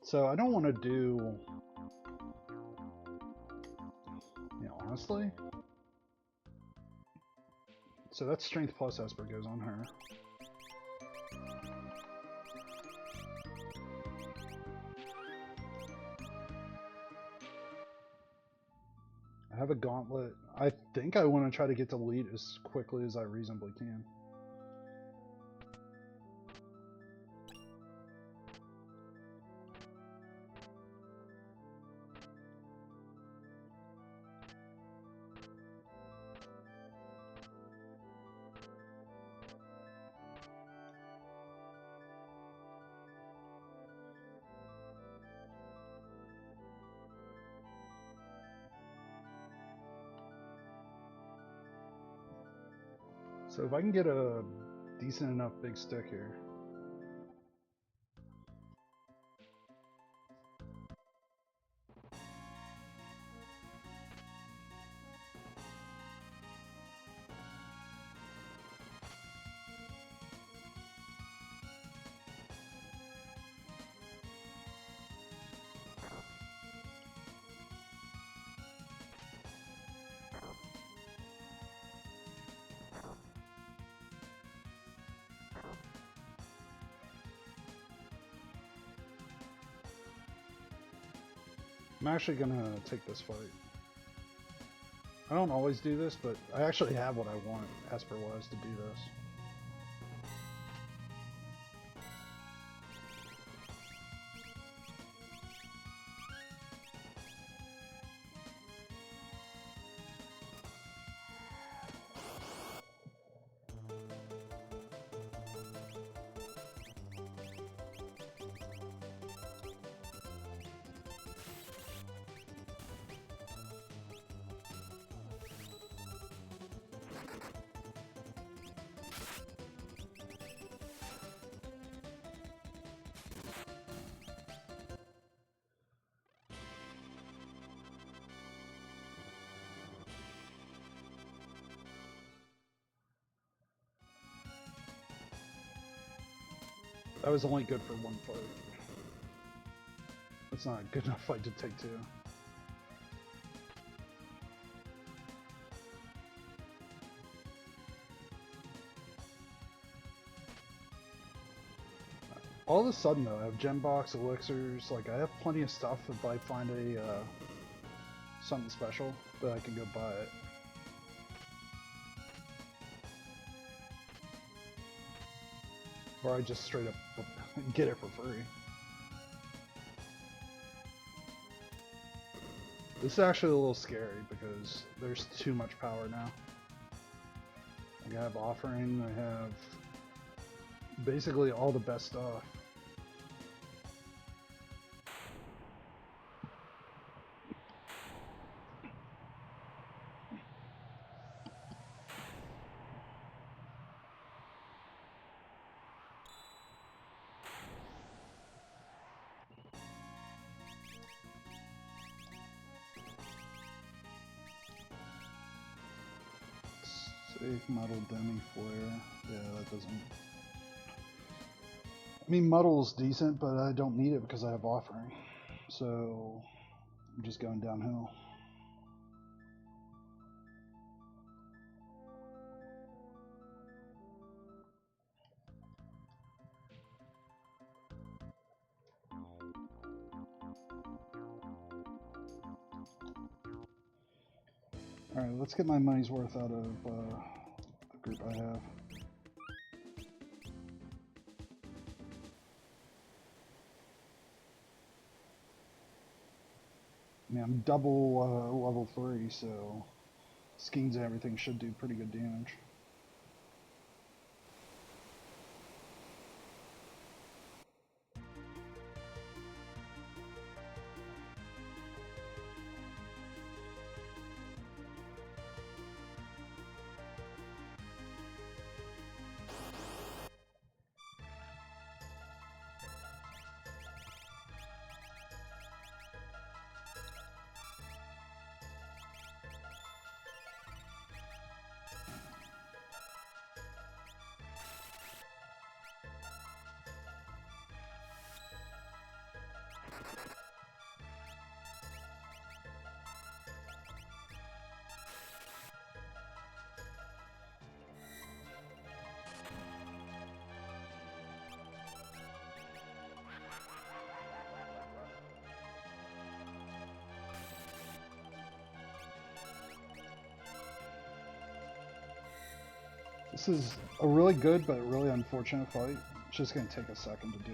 So I don't want to do, honestly. So that's strength plus Esper goes on her. I have a gauntlet. I think I want to try to get to lead as quickly as I reasonably can. So if I can get a decent enough big stick here. I'm actually gonna take this fight. I don't always do this, but I actually have what I want, Esper-wise, to do this. That was only good for one fight. That's not a good enough fight to take two. All of a sudden though, I have gem box, elixirs, like I have plenty of stuff if I find a something special that I can go buy it. Or I just straight up get it for free. This is actually a little scary because there's too much power now. Like I have offering, I have basically all the best stuff. Safe muddle demi flare. Yeah, that doesn't. I mean, muddle's decent, but I don't need it because I have offering. So I'm just going downhill. Alright, let's get my money's worth out of the group I have. I mean, I'm double level 3, so schemes and everything should do pretty good damage. This is a really good but really unfortunate fight. It's just going to take a second to do.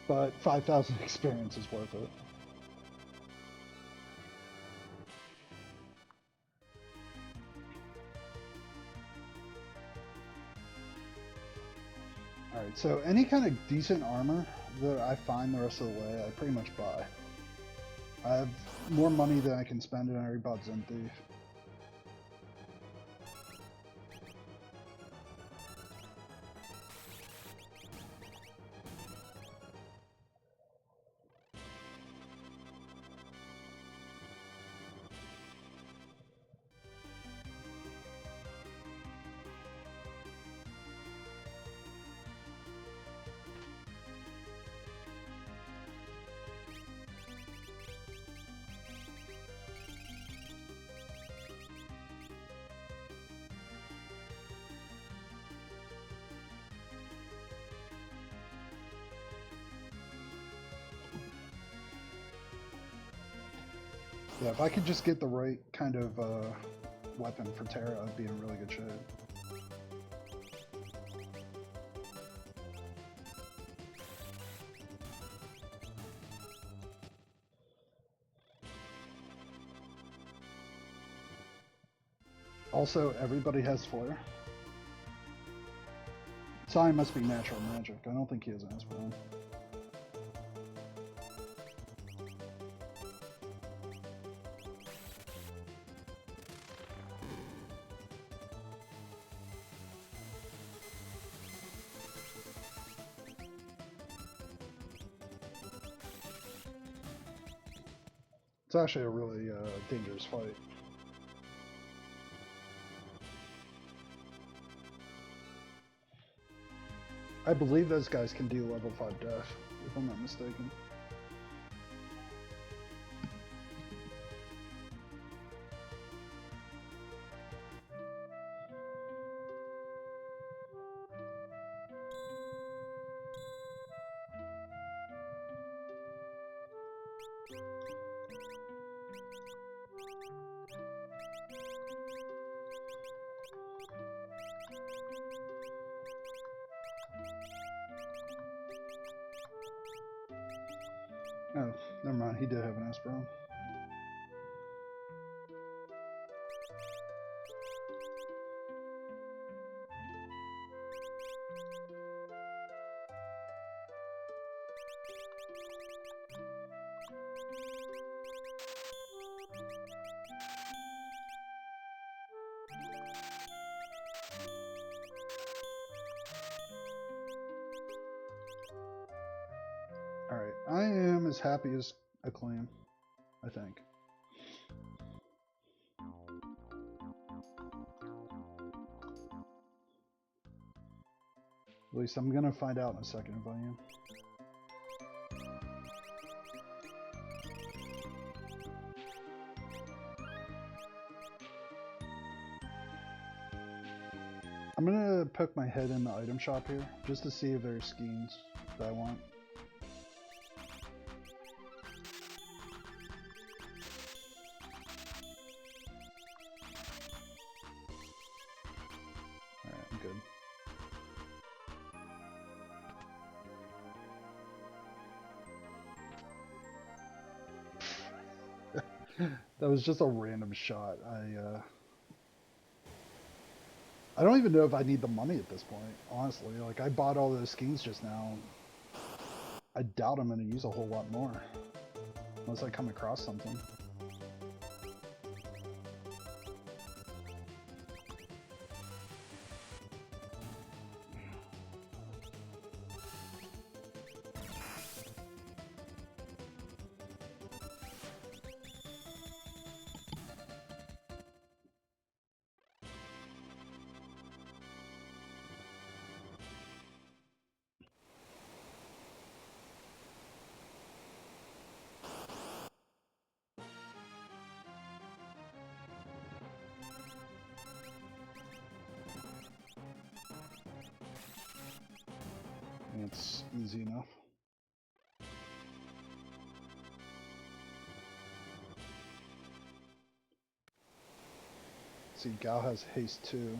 But 5,000 experience is worth it. Alright, so any kind of decent armor that I find the rest of the way, I pretty much buy. I have more money than I can spend and I already bought Zen Thief. Yeah, if I could just get the right kind of weapon for Terra, I'd be in really good shape. Also, everybody has flare. Sai must be natural magic. I don't think he has an Aspirin. It's actually a really dangerous fight. I believe those guys can do level 5 death, if I'm not mistaken. Oh, never mind. He did have an Aspirin. Alright, I am as happy as a clam, I think. At least I'm gonna find out in a second if I am. I'm gonna poke my head in the item shop here, just to see if there's skins that I want. Alright, I'm good. That was just a random shot. I don't even know if I need the money at this point, honestly. Like, I bought all those skins just now. I doubt I'm going to use a whole lot more. Unless I come across something. It's easy enough. See, Gao has haste too.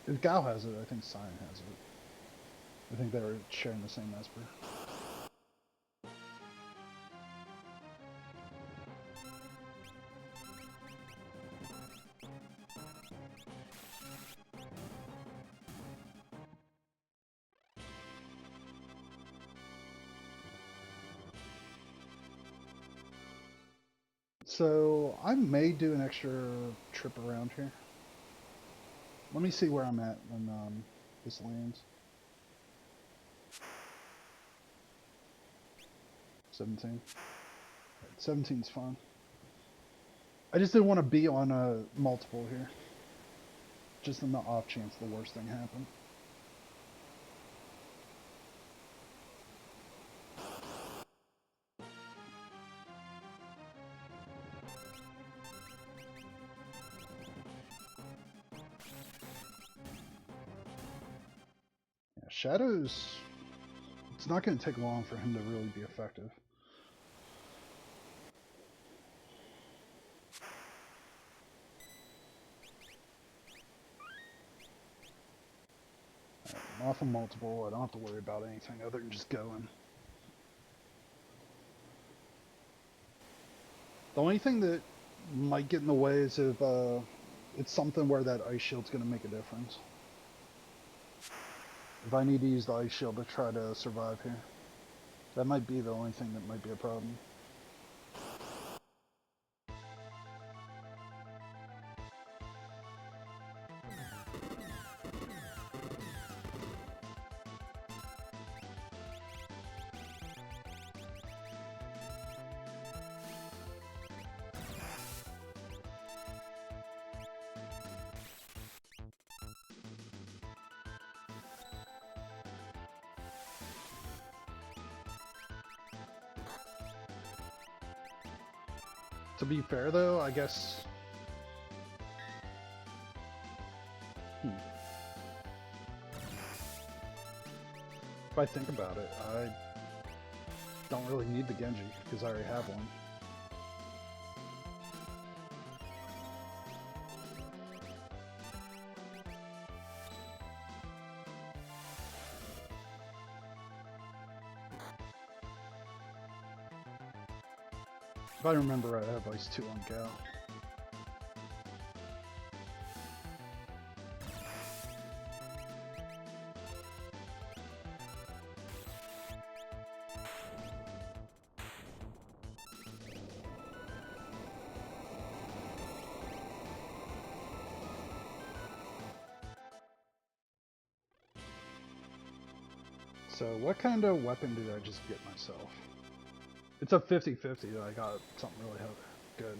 If Gao has it, I think Cyan has it. I think they were sharing the same Esper. So I may do an extra trip around here. Let me see where I'm at when this lands. 17. 17's fine. I just didn't want to be on a multiple here. Just in the off chance the worst thing happened. Yeah, Shadows, it's not going to take long for him to really be effective. I'm off of multiple. I don't have to worry about anything other than just going. The only thing that might get in the way is if it's something where that ice shield's going to make a difference. If I need to use the ice shield to try to survive here. That might be the only thing that might be a problem. To be fair though, I guess... If I think about it, I don't really need the Genji, because I already have one. If I remember, I have Ice 2 on Gal. So what kind of weapon did I just get myself? It's a 50-50 that I got something really good.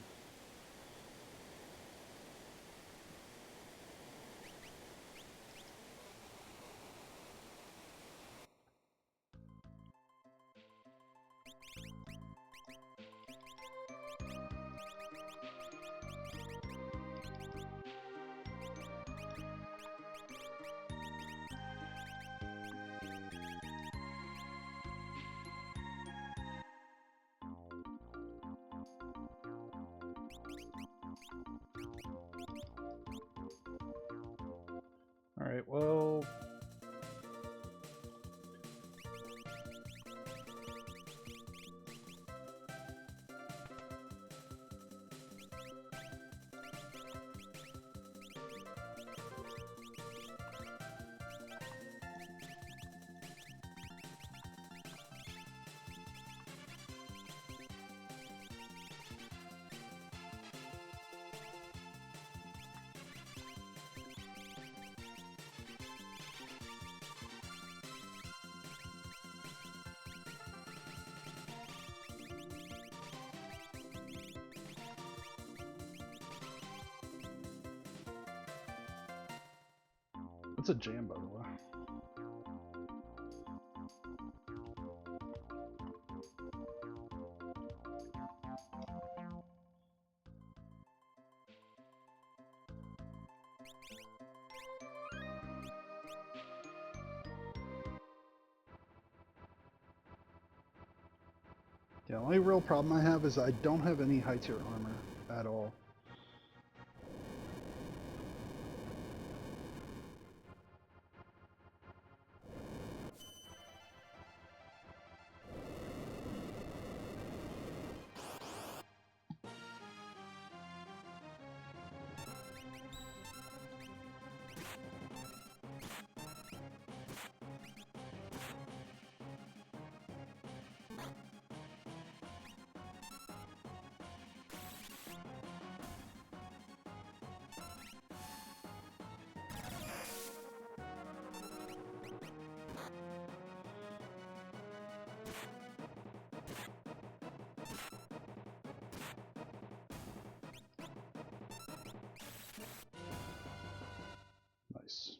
Alright, well... It's a jam, by the way. The only real problem I have is I don't have any high tier armor at all. Nice.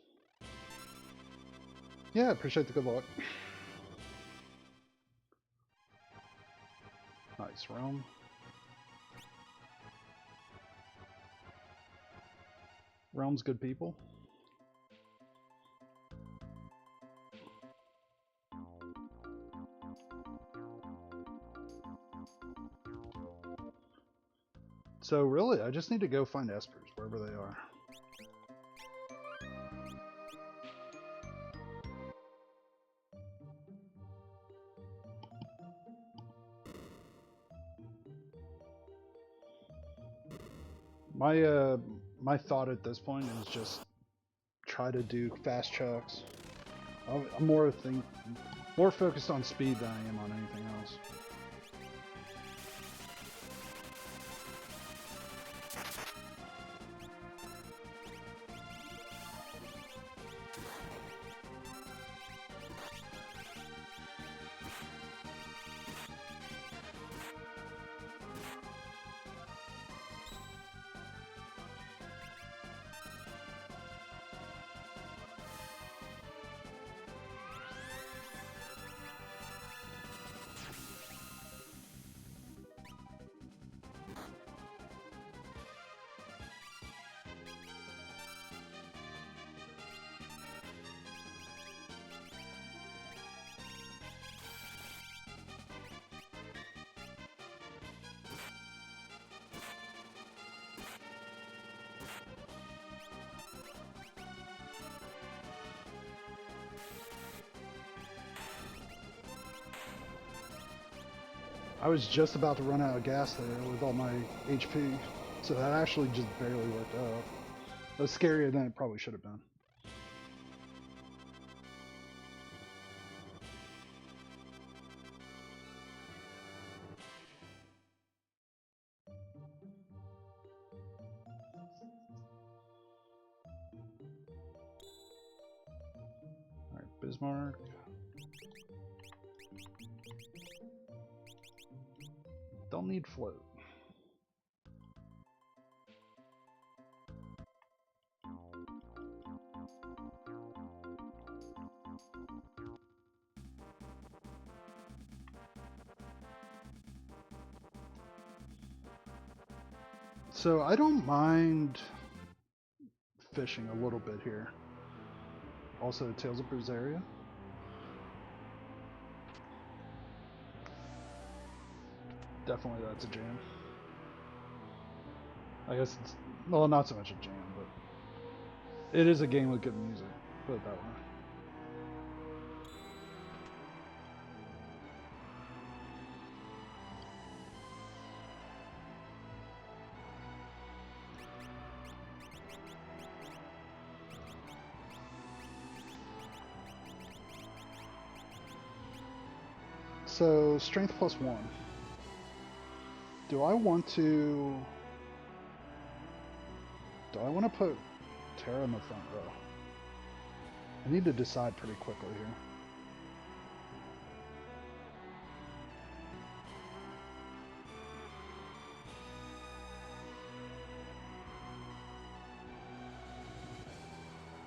Yeah, appreciate the good luck. Nice realm. Realm's good people. So really, I just need to go find espers wherever they are. My thought at this point is just try to do fast chucks. I'm more focused on speed than I am on anything else. I was just about to run out of gas there with all my HP, so that actually just barely worked out. That was scarier than it probably should have been. Alright, Bismarck. Don't need float. So I don't mind fishing a little bit here. Also, Tales of Berseria. Definitely that's a jam. I guess it's, well, not so much a jam, but it is a game with good music, put it that way. So, strength +1. Do I want to put Terra in the front row? I need to decide pretty quickly here.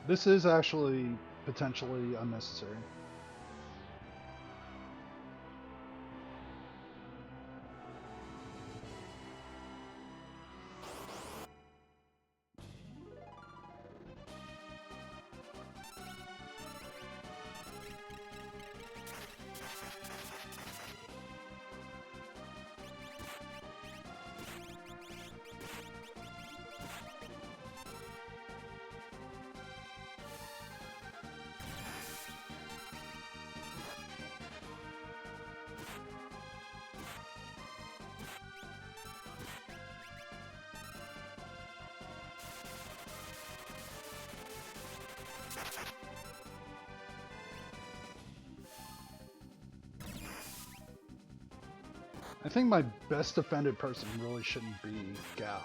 This is actually potentially unnecessary. I think my best defended person really shouldn't be Gao.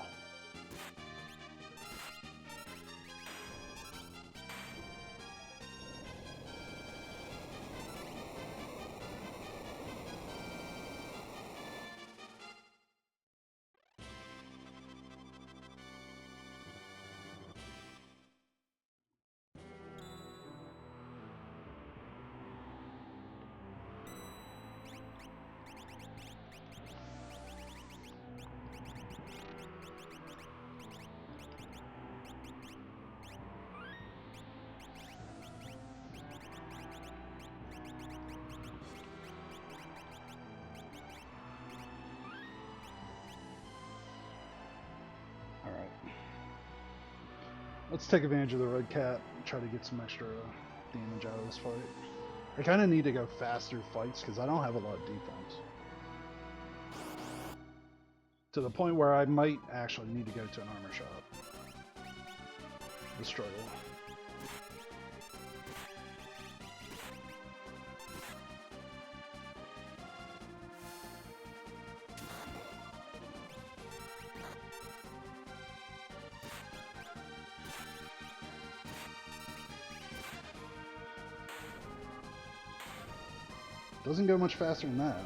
Let's take advantage of the red cat and try to get some extra damage out of this fight. I kind of need to go fast through fights because I don't have a lot of defense. To the point where I might actually need to go to an armor shop. The struggle. Doesn't go much faster than that.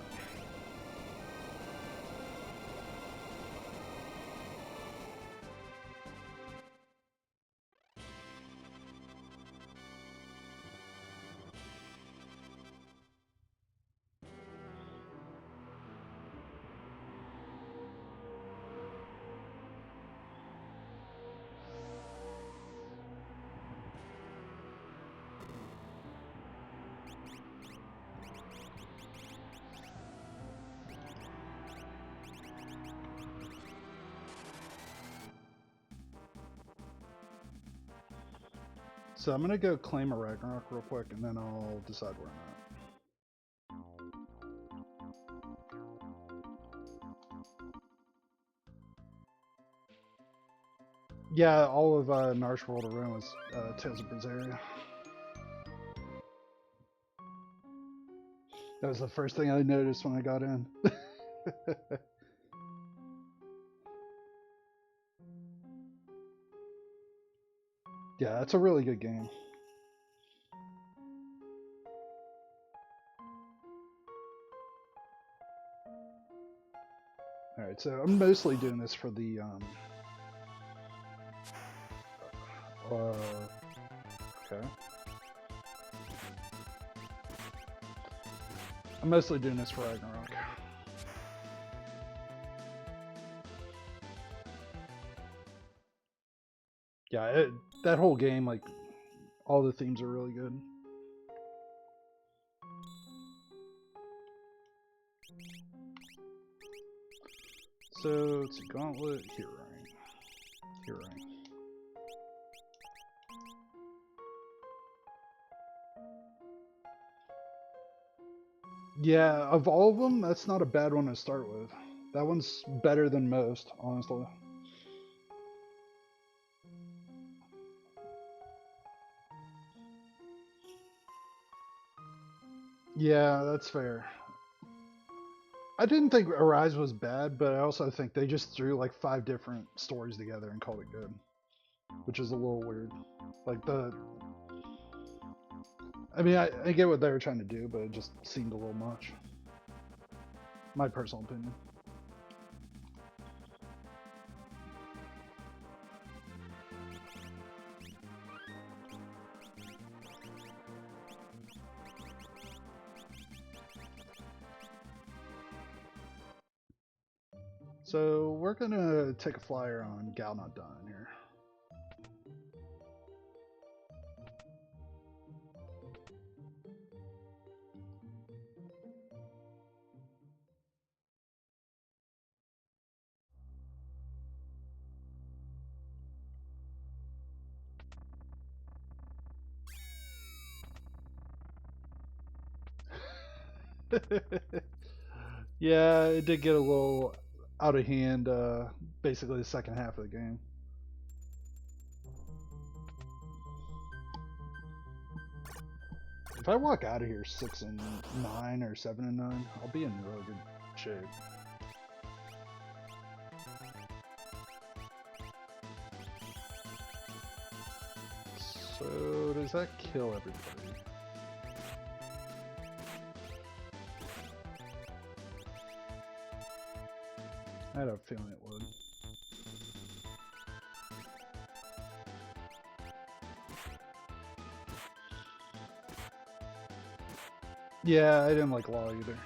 So I'm gonna go claim a Ragnarok real quick, and then I'll decide where I'm at. Yeah, all of Narsh World of Ruin was Tales of Berseria. That was the first thing I noticed when I got in. Yeah, it's a really good game. Alright, so I'm mostly doing this for the okay. I'm mostly doing this for Ragnarok. Yeah, that whole game, like, all the themes are really good. So, it's a gauntlet, Hearing. Yeah, of all of them, that's not a bad one to start with. That one's better than most, honestly. Yeah, that's fair. I didn't think Arise was bad, but I also think they just threw like 5 different stories together and called it good, which is a little weird. Like I mean, I get what they were trying to do, but it just seemed a little much. My personal opinion. So we're gonna take a flyer on Gal Not Done here. Yeah, it did get a little out of hand, basically the second half of the game. If I walk out of here 6-9 or 7-9, I'll be in really good shape. So does that kill everybody? I had a feeling it would. Yeah, I didn't like Law either.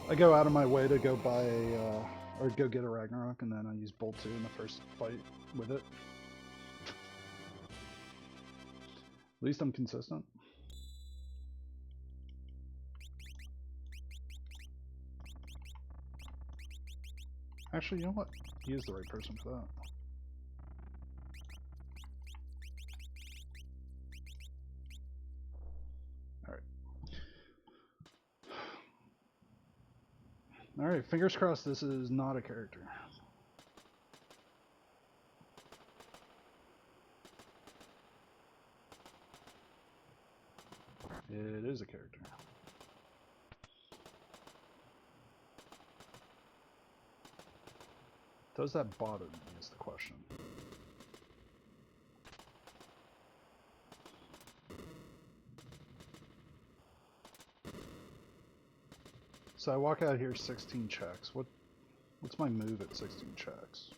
I go out of my way to go buy a, or go get a Ragnarok, and then I use Bolt 2 in the first fight with it. At least I'm consistent. Actually, you know what? He is the right person for that. Alright. Alright, fingers crossed this is not a character. It is a character. Does that bother me is the question. So I walk out here 16 checks. What's my move at 16 checks?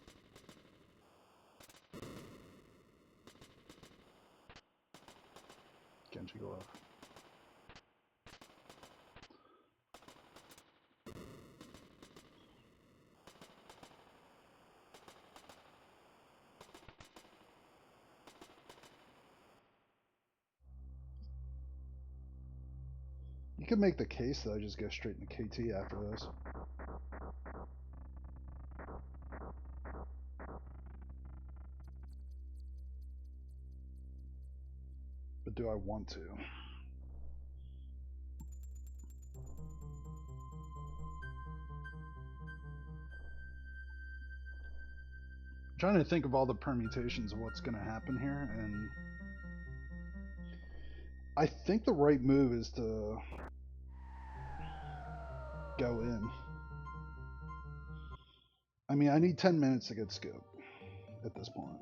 Genji glove. You could make the case that I just go straight into KT after this. But do I want to? I'm trying to think of all the permutations of what's going to happen here, and I think the right move is to go in. I mean, I need 10 minutes to get scope at this point.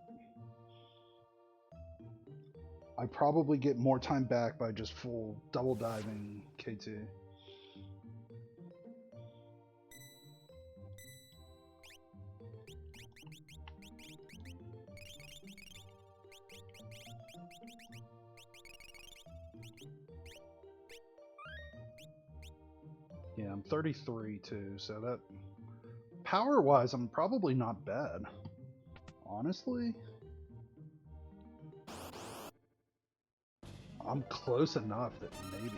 I probably get more time back by just full double diving KT. Yeah, I'm 33 too, so that power-wise, I'm probably not bad. Honestly, I'm close enough that maybe.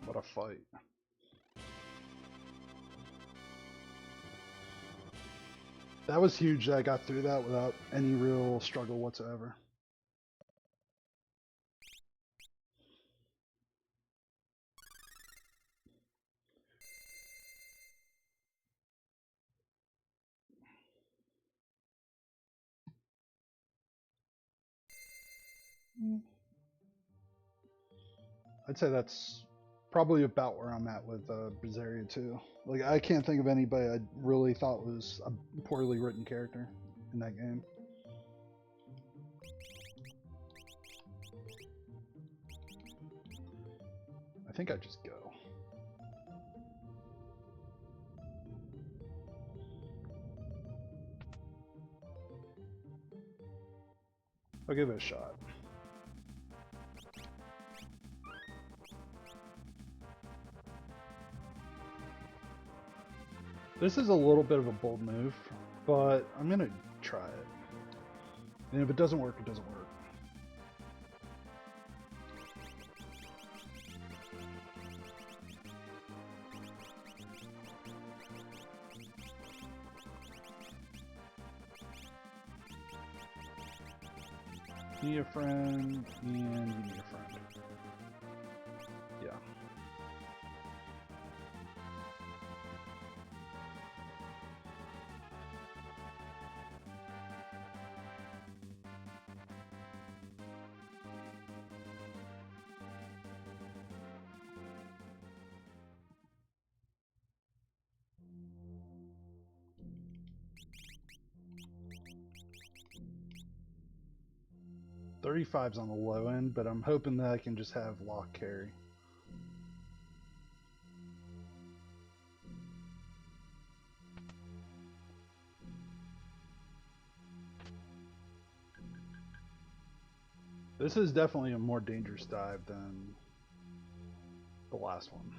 What a fight. That was huge that I got through that without any real struggle whatsoever. I'd say that's probably about where I'm at with Berseria too. Like, I can't think of anybody I really thought was a poorly written character in that game. I think I just go. I'll give it a shot. This is a little bit of a bold move, but I'm gonna try it. And if it doesn't work, it doesn't work. You need a friend, and you need a friend. Yeah. $35's on the low end, but I'm hoping that I can just have lock carry. This is definitely a more dangerous dive than the last one.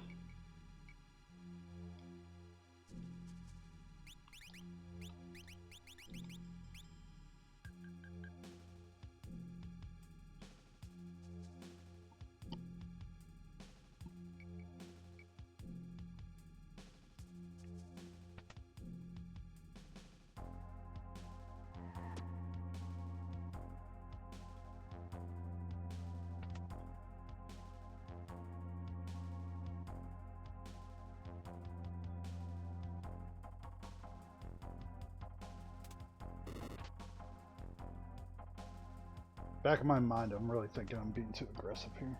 Back in my mind, I'm really thinking I'm being too aggressive here.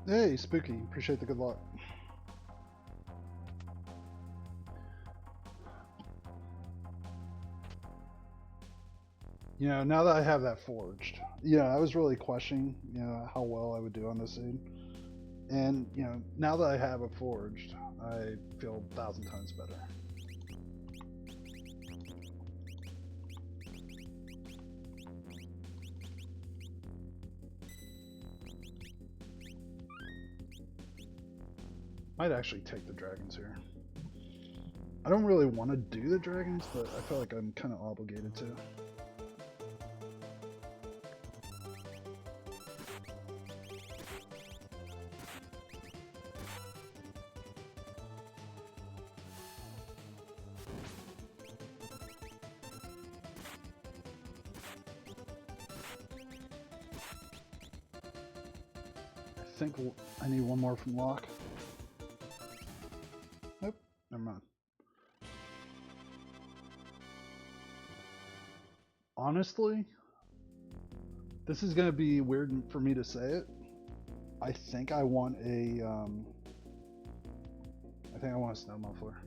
Hey, Spooky, appreciate the good luck. You know, now that I have that forged, I was really questioning, how well I would do on this scene. And, now that I have it forged, I feel 1,000 times better. Might actually take the dragons here. I don't really want to do the dragons, but I feel like I'm kind of obligated to. I think I need one more from Locke. Nope, never mind. Honestly, this is going to be weird for me to say it. I think I want a snow muffler.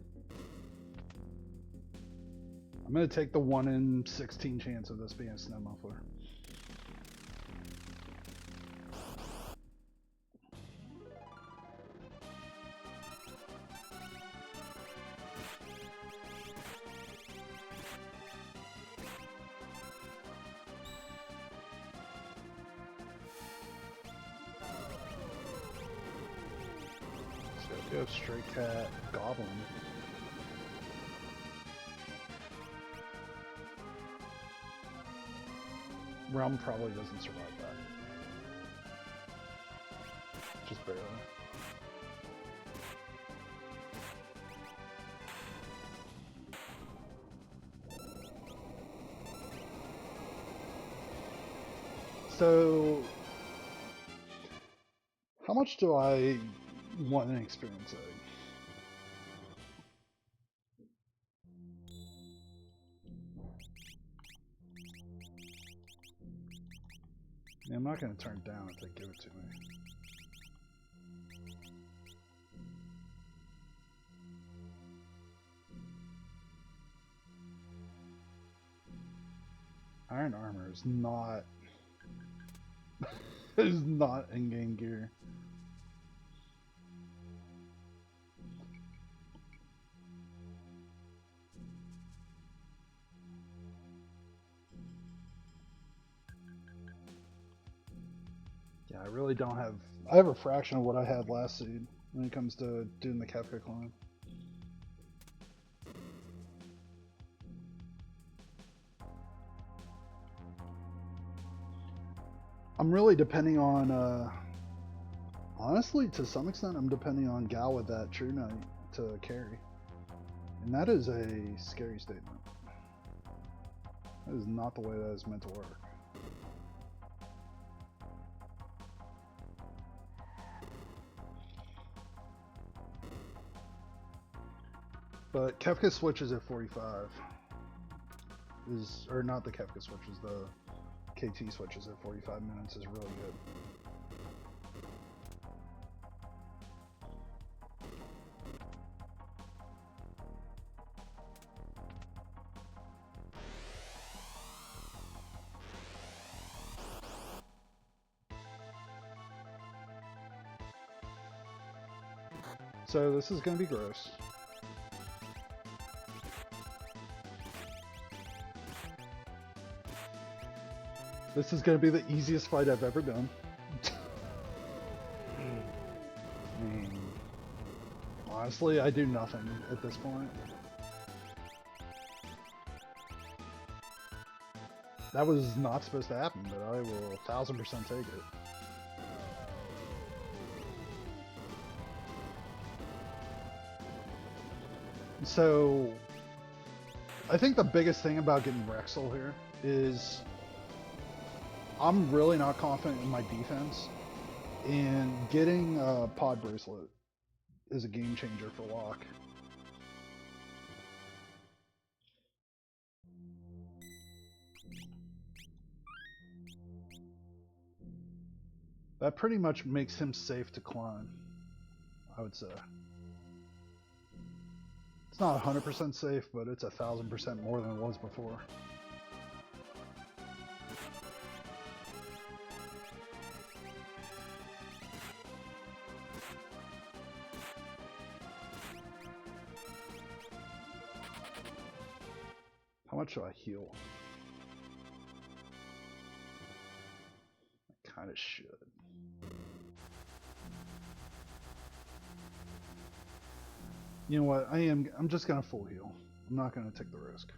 I'm going to take the 1 in 16 chance of this being a snow muffler. Go Stray Cat Goblin. Realm probably doesn't survive that. Just barely. So, how much do I want an experience egg? I'm not going to turn it down if they give it to me. Iron armor is not is not in-game gear. Yeah, I really don't have... I have a fraction of what I had last seed when it comes to doing the Kefka climb. I'm really depending on, honestly, to some extent, I'm depending on Gal with that True Knight to carry. And that is a scary statement. That is not the way that is meant to work. But Kefka switches at 45. is, or not the Kefka switches, the KT switches at 45 minutes is really good. So this is going to be gross. This is going to be the easiest fight I've ever done. I mean, honestly, I do nothing at this point. That was not supposed to happen, but I will 1000% take it. So, I think the biggest thing about getting Rexel here is I'm really not confident in my defense, and getting a pod bracelet is a game changer for Locke. That pretty much makes him safe to climb, I would say. It's not 100% safe, but it's 1000% more than it was before. How much should I heal? I kind of should. You know what? I'm just gonna full heal. I'm not gonna take the risk.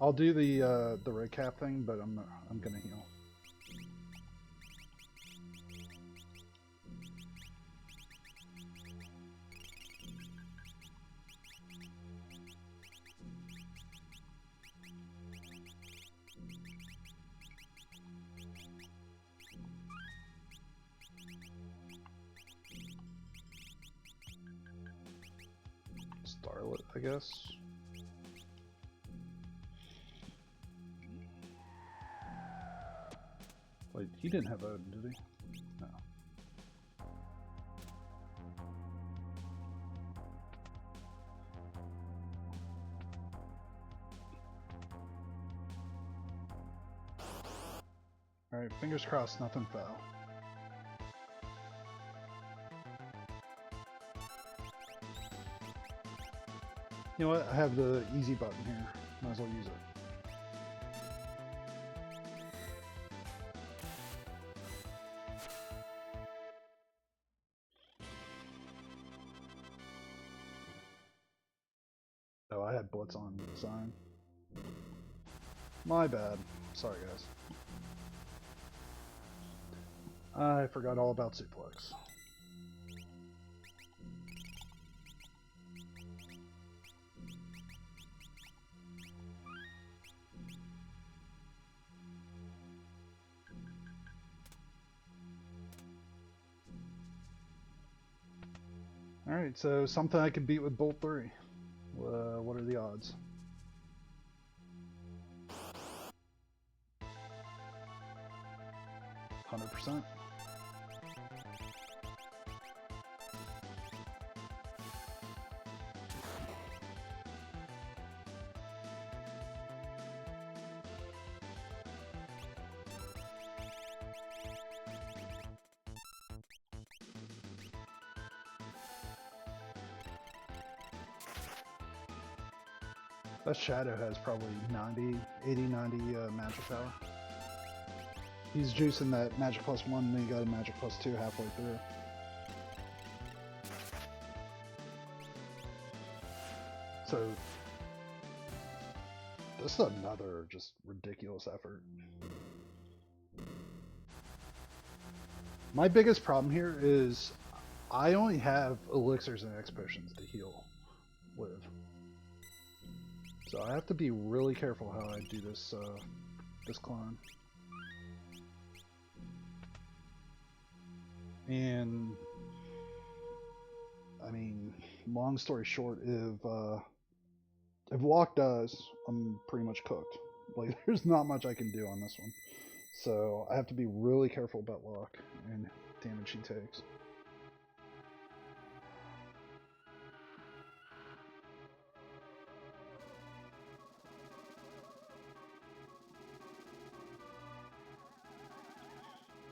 I'll do the red cap thing, but I'm gonna heal. Starlet, I guess. Wait, he didn't have Odin, did he? No. Alright, fingers crossed, nothing foul. You know what? I have the easy button here. Might as well use it. Oh, I had Blitz on sign. My bad. Sorry, guys. I forgot all about Suplex. Alright, so something I could beat with Bolt 3. What are the odds? %. That Shadow has probably 80, 90 magic power. He's juicing that magic +1, and then he got a magic +2 halfway through. So, this is another just ridiculous effort. My biggest problem here is I only have elixirs and X potions to heal with. So I have to be really careful how I do this this climb. And I mean, long story short, if If Walk dies, I'm pretty much cooked. Like, there's not much I can do on this one. So I have to be really careful about Walk and damage she takes.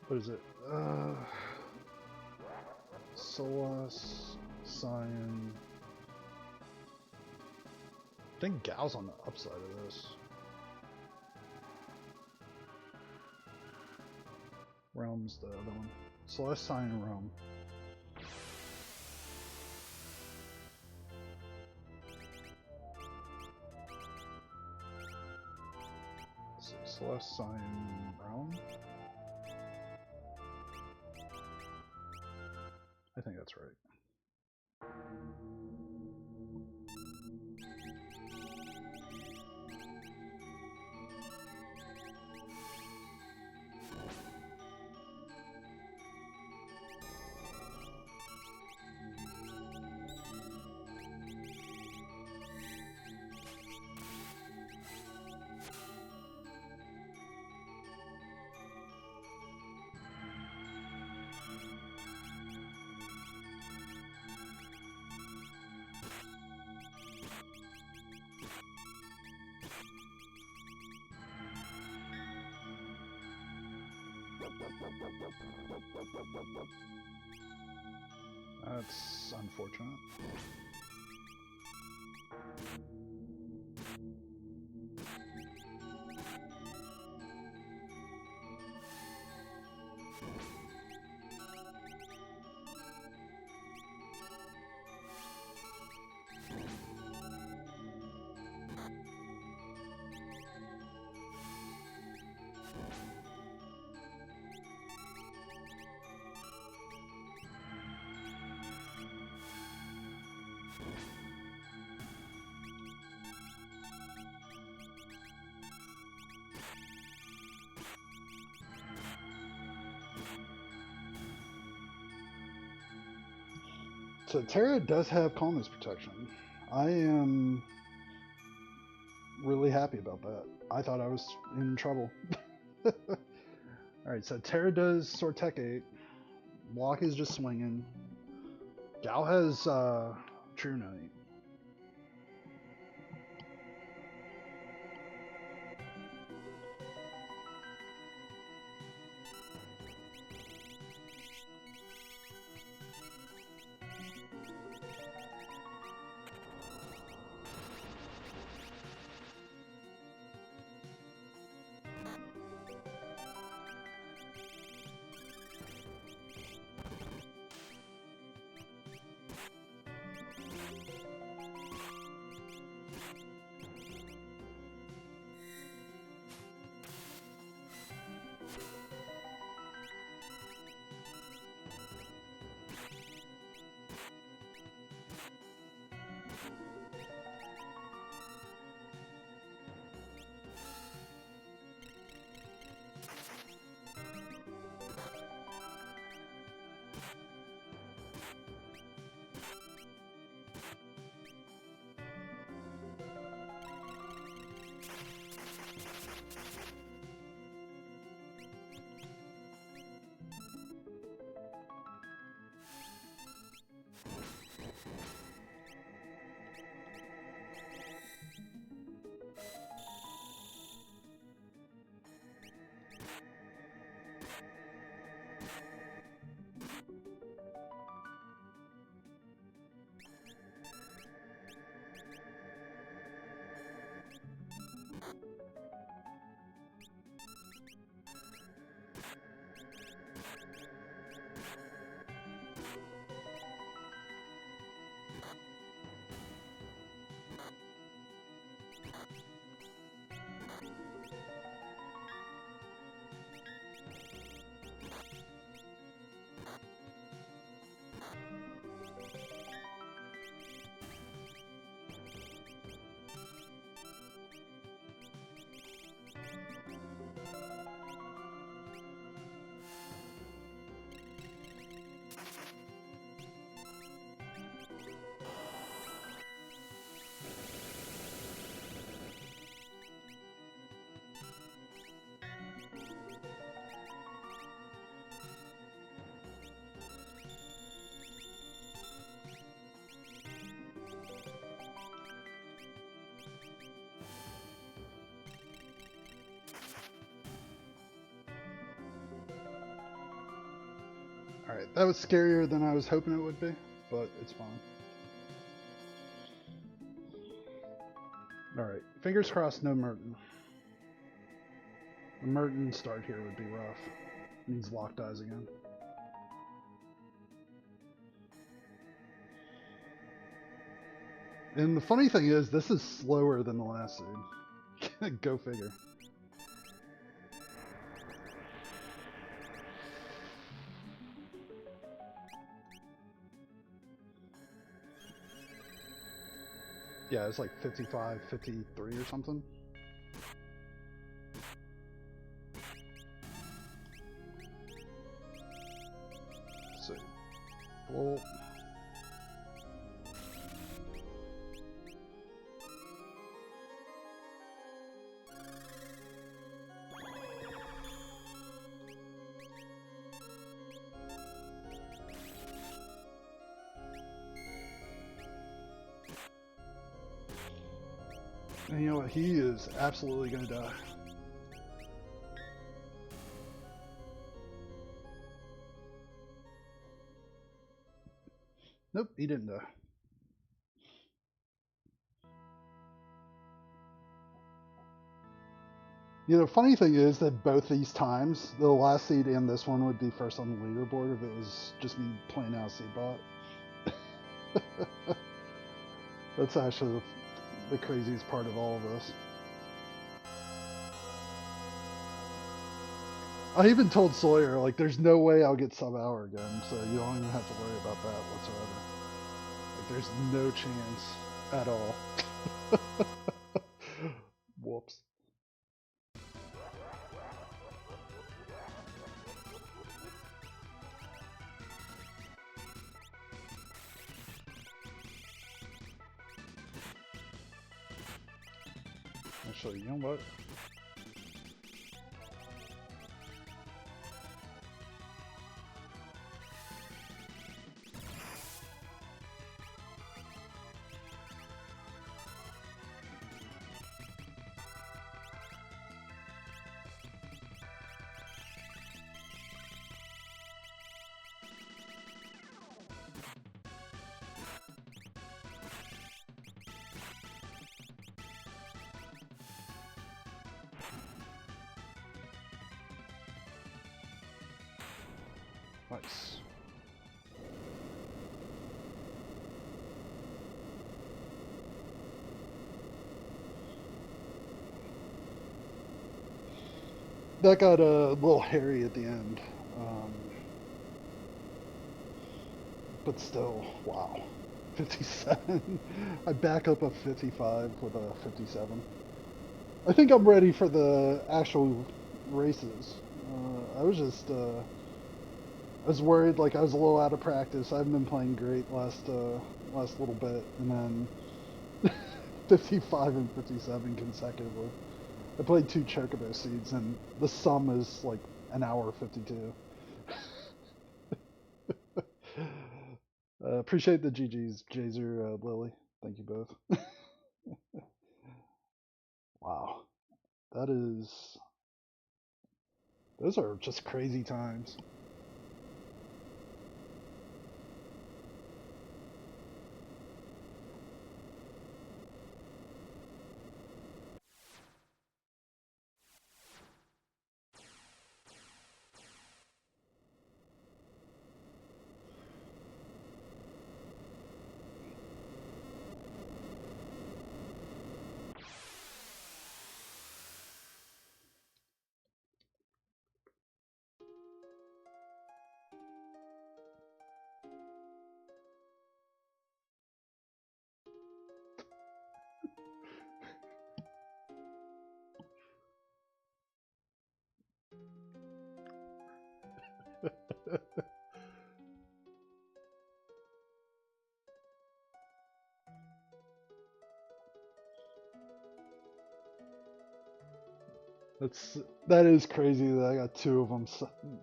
What is it? Solas, Cyan. I think Gal's on the upside of this. Realm's the other one. Celeste, Cyan, Realm. Celeste, Cyan, Realm? I think that's right. That's unfortunate. So Terra does have calmness protection. I am really happy about that. I thought I was in trouble. Alright, so Terra does Sword Tech 8. Walk is just swinging. Gal has True Night. Alright, that was scarier than I was hoping it would be, but it's fine. Alright, fingers crossed no Merton. A Merton start here would be rough. Means locked eyes again. And the funny thing is, this is slower than the last seed. Go figure. Yeah, it's like 55, 53 or something. Let's see. Well, and you know what? He is absolutely going to die. Nope, he didn't die. You know, the funny thing is that both these times, the last seed and this one would be first on the leaderboard if it was just me playing out seed bot. That's actually the craziest part of all of this. I even told Sawyer, like, there's no way I'll get sub-hour again, so you don't even have to worry about that whatsoever. Like, there's no chance at all. Whoops. Actually, you know what? Nice. That got a little hairy at the end. But still, wow. 57. I back up a 55 with a 57. I think I'm ready for the actual races. I was just, I was worried, like I was a little out of practice. I haven't been playing great last little bit, and then 55 and 57 consecutively. I played 2 Chocobo seeds, and the sum is like an hour 52. Appreciate the GGs, Jazer, Lily. Thank you both. Wow, that is. Those are just crazy times. That is crazy that I got 2 of them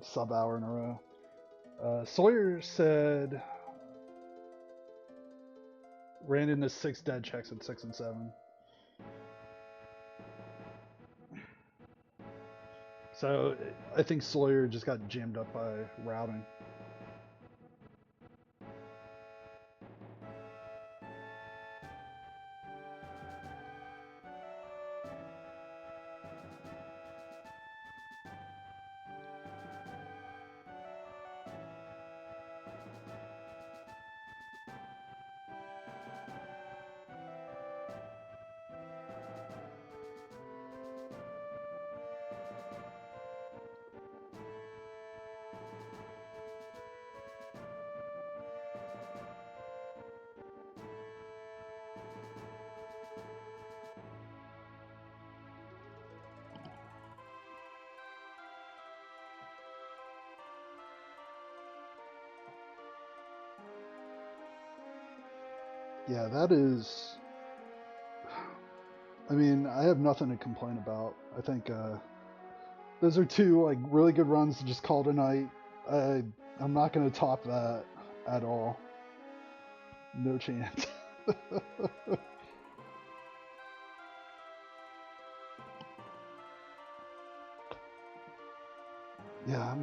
sub-hour in a row. Sawyer said ran into 6 dead checks at 6 and 7. So I think Sawyer just got jammed up by routing. Yeah, that is. I mean, I have nothing to complain about. I think those are two like really good runs to just call tonight. I'm not going to top that at all. No chance. Yeah,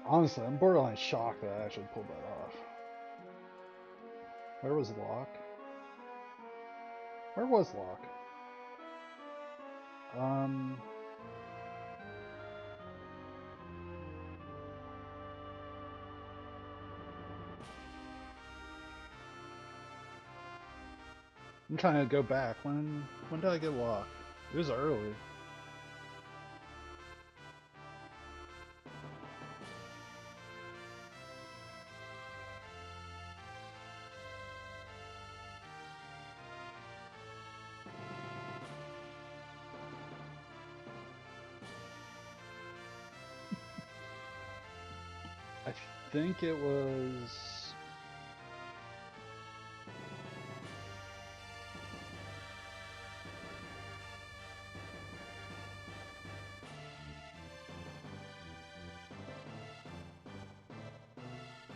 honestly, I'm borderline shocked that I actually pulled that off. Where was Locke? Where was Locke? Um, I'm trying to go back. When did I get Locke? It was early. I think it was.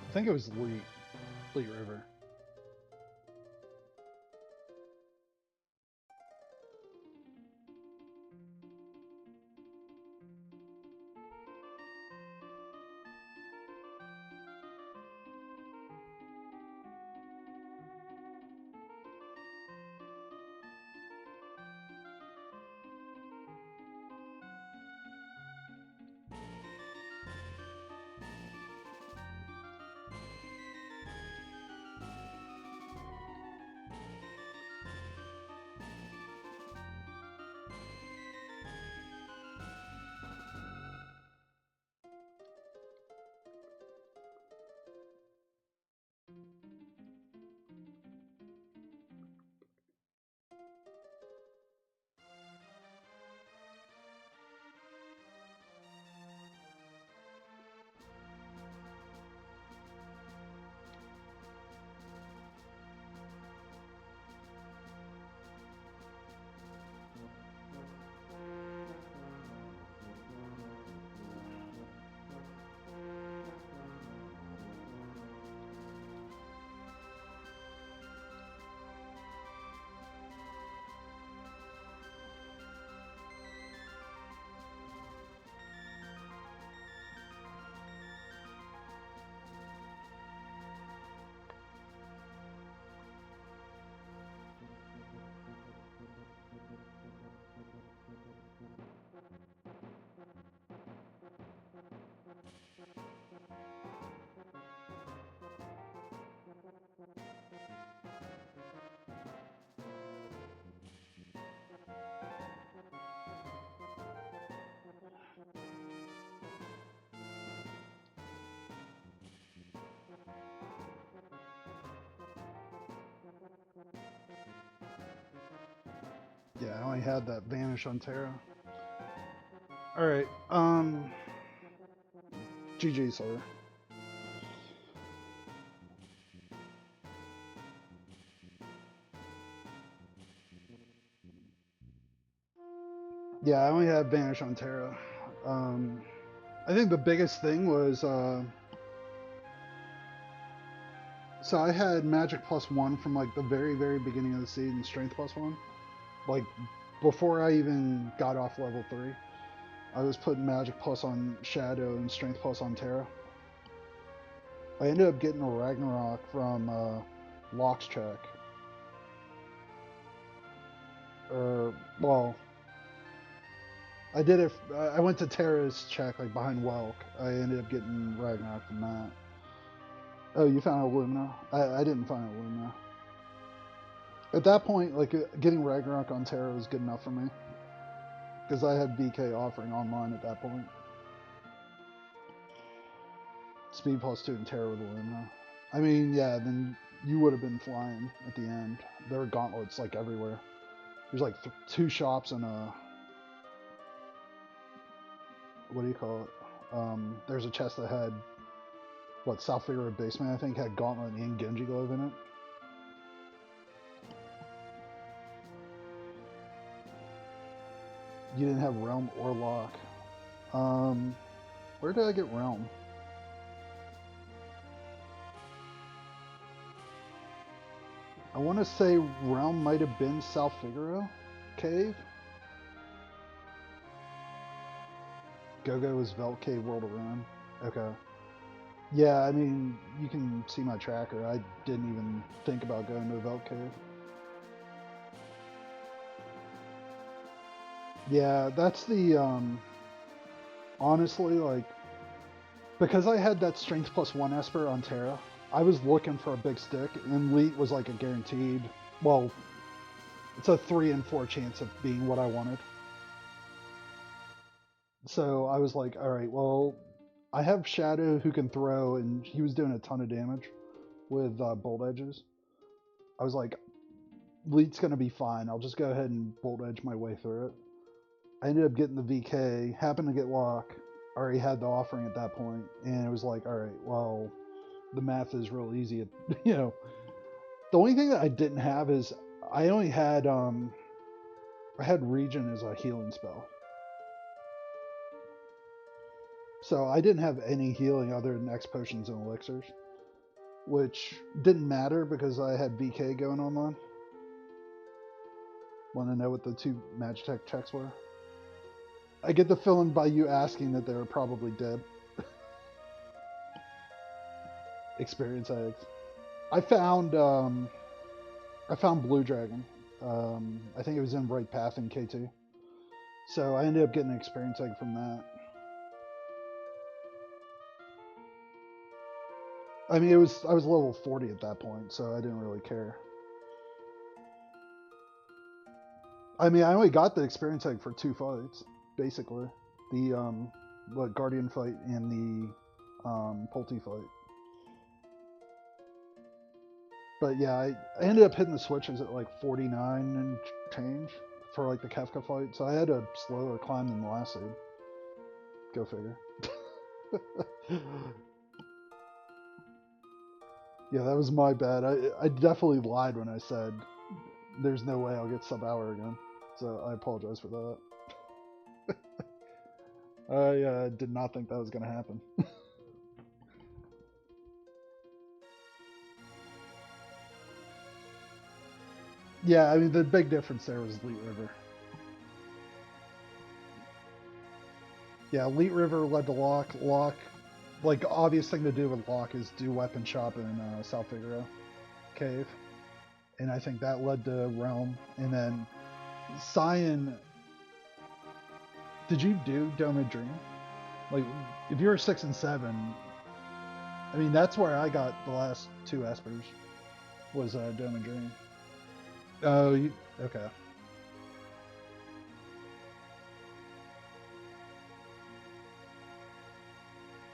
I think it was Fleet River. Yeah, I only had that Vanish on Terra. Alright, GG, sir. Yeah, I only had Vanish on Terra. Um, I think the biggest thing was so I had Magic +1 from like the very beginning of the season, Strength +1. Like before I even got off level 3, I was putting Magic Plus on Shadow and Strength Plus on Terra. I ended up getting a Ragnarok from Locke's check. Or well, I did it. I went to Terra's check like behind Welk. I ended up getting Ragnarok from that. Oh, you found Illumina? I didn't find Illumina. At that point, like getting Ragnarok on Terra was good enough for me because I had BK offering online at that point. Speed +2 and Terra with Illumina. I mean, yeah, then you would have been flying at the end. There were gauntlets like everywhere. There's like two shops and a what do you call it? There's a chest that had what South Figure Basement I think had Gauntlet and Genji Glove in it. You didn't have Realm or Lock. Where did I get Realm? I want to say Realm might have been South Figaro Cave. Go-Go was Velt Cave World of Ruin. Okay. Yeah, I mean, you can see my tracker. I didn't even think about going to Velt Cave. Yeah, that's the, honestly, like, because I had that Strength +1 Esper on Terra, I was looking for a big stick, and Elite was like a guaranteed, well, it's a 3 in 4 chance of being what I wanted. So I was like, all right, well, I have Shadow who can throw, and he was doing a ton of damage with Bolt Edges. I was like, Elite's going to be fine. I'll just go ahead and Bolt Edge my way through it. I ended up getting the VK, happened to get Lock, already had the offering at that point, and it was like, all right, well, the math is real easy. You know, the only thing that I didn't have is I only had I had Regen as a healing spell, so I didn't have any healing other than X potions and elixirs, which didn't matter because I had VK going online. Want to know what the 2 Magitech checks were? I get the feeling by you asking that they were probably dead. Experience eggs. I found Blue Dragon. I think it was in Right Path in K2. So I ended up getting an experience egg from that. I mean, I was level 40 at that point, so I didn't really care. I mean, I only got the experience egg for 2 fights, basically. The Guardian fight and the Pulte fight. But yeah, I ended up hitting the switches at like 49 and change for like the Kefka fight, so I had a slower climb than the last seed. Go figure. Yeah, that was my bad. I definitely lied when I said there's no way I'll get sub-hour again. So I apologize for that. I did not think that was going to happen. Yeah, I mean, the big difference there was Elite River. Yeah, Elite River led to Lock. Lock, like, obvious thing to do with Lock is do weapon shop in South Figaro Cave. And I think that led to Realm. And then Cyan, did you do Dome of Dream? Like, if you were 6 and 7, I mean, that's where I got the last 2 Espers, was Dome of Dream. Oh, okay.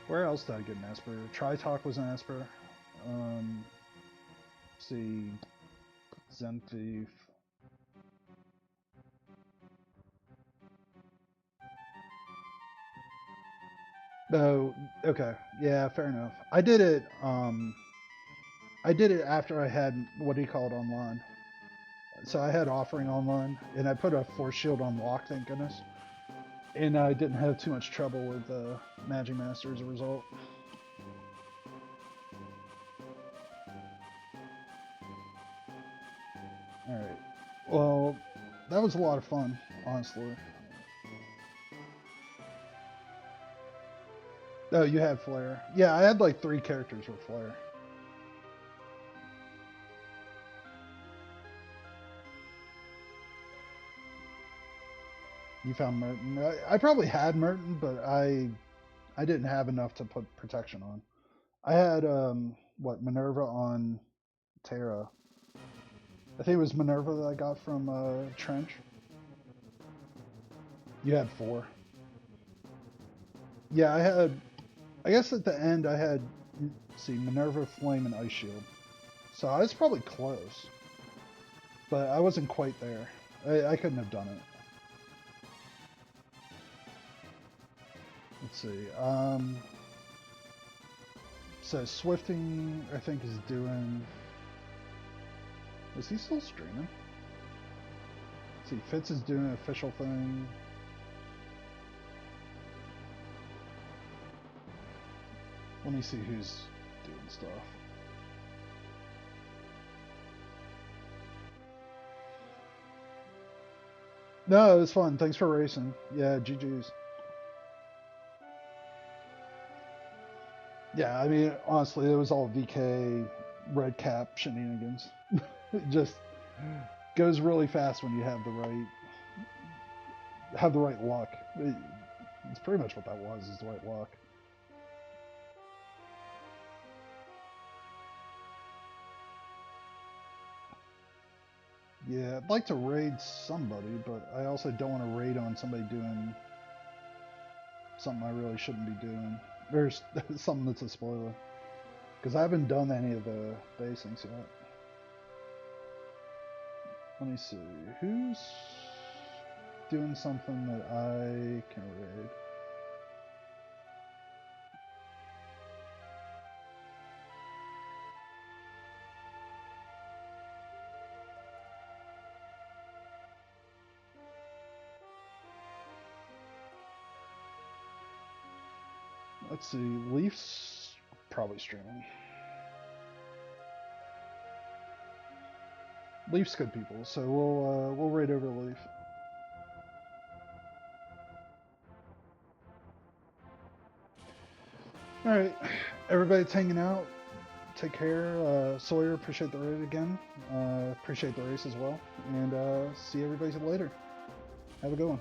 Where else did I get an Esper? Tritalk was an Esper. Let's see, Zen Thief. Oh, okay. Yeah, fair enough. I did it after I had, what do you call it, online. So I had offering online, and I put a Force Shield on Lock, thank goodness. And I didn't have too much trouble with Magic Master as a result. Alright. Well, that was a lot of fun, honestly. Oh, you had Flare. Yeah, I had like 3 characters with Flare. You found Merton. I probably had Merton, but I didn't have enough to put protection on. I had what, Minerva on Terra. I think it was Minerva that I got from Trench. You had 4. Yeah, I guess at the end I had, let's see, Minerva, Flame, and Ice Shield. So I was probably close, but I wasn't quite there. I couldn't have done it. Let's see. So Swifting, I think, is doing. Is he still streaming? Let's see, Fitz is doing an official thing. Let me see who's doing stuff. No, it was fun. Thanks for racing. Yeah, GG's. Yeah, I mean, honestly, it was all VK red cap shenanigans. It just goes really fast when you have the right luck. It's pretty much what that was, is the right luck. Yeah, I'd like to raid somebody, but I also don't want to raid on somebody doing something I really shouldn't be doing. There's something that's a spoiler. Because I haven't done any of the Async's yet. Let me see. Who's doing something that I can raid? Let's see. Leaf's probably streaming. Leaf's good people, so we'll raid over Leaf. All right, everybody's hanging out. Take care. Sawyer, appreciate the raid again. Appreciate the race as well, and see everybody later. Have a good one.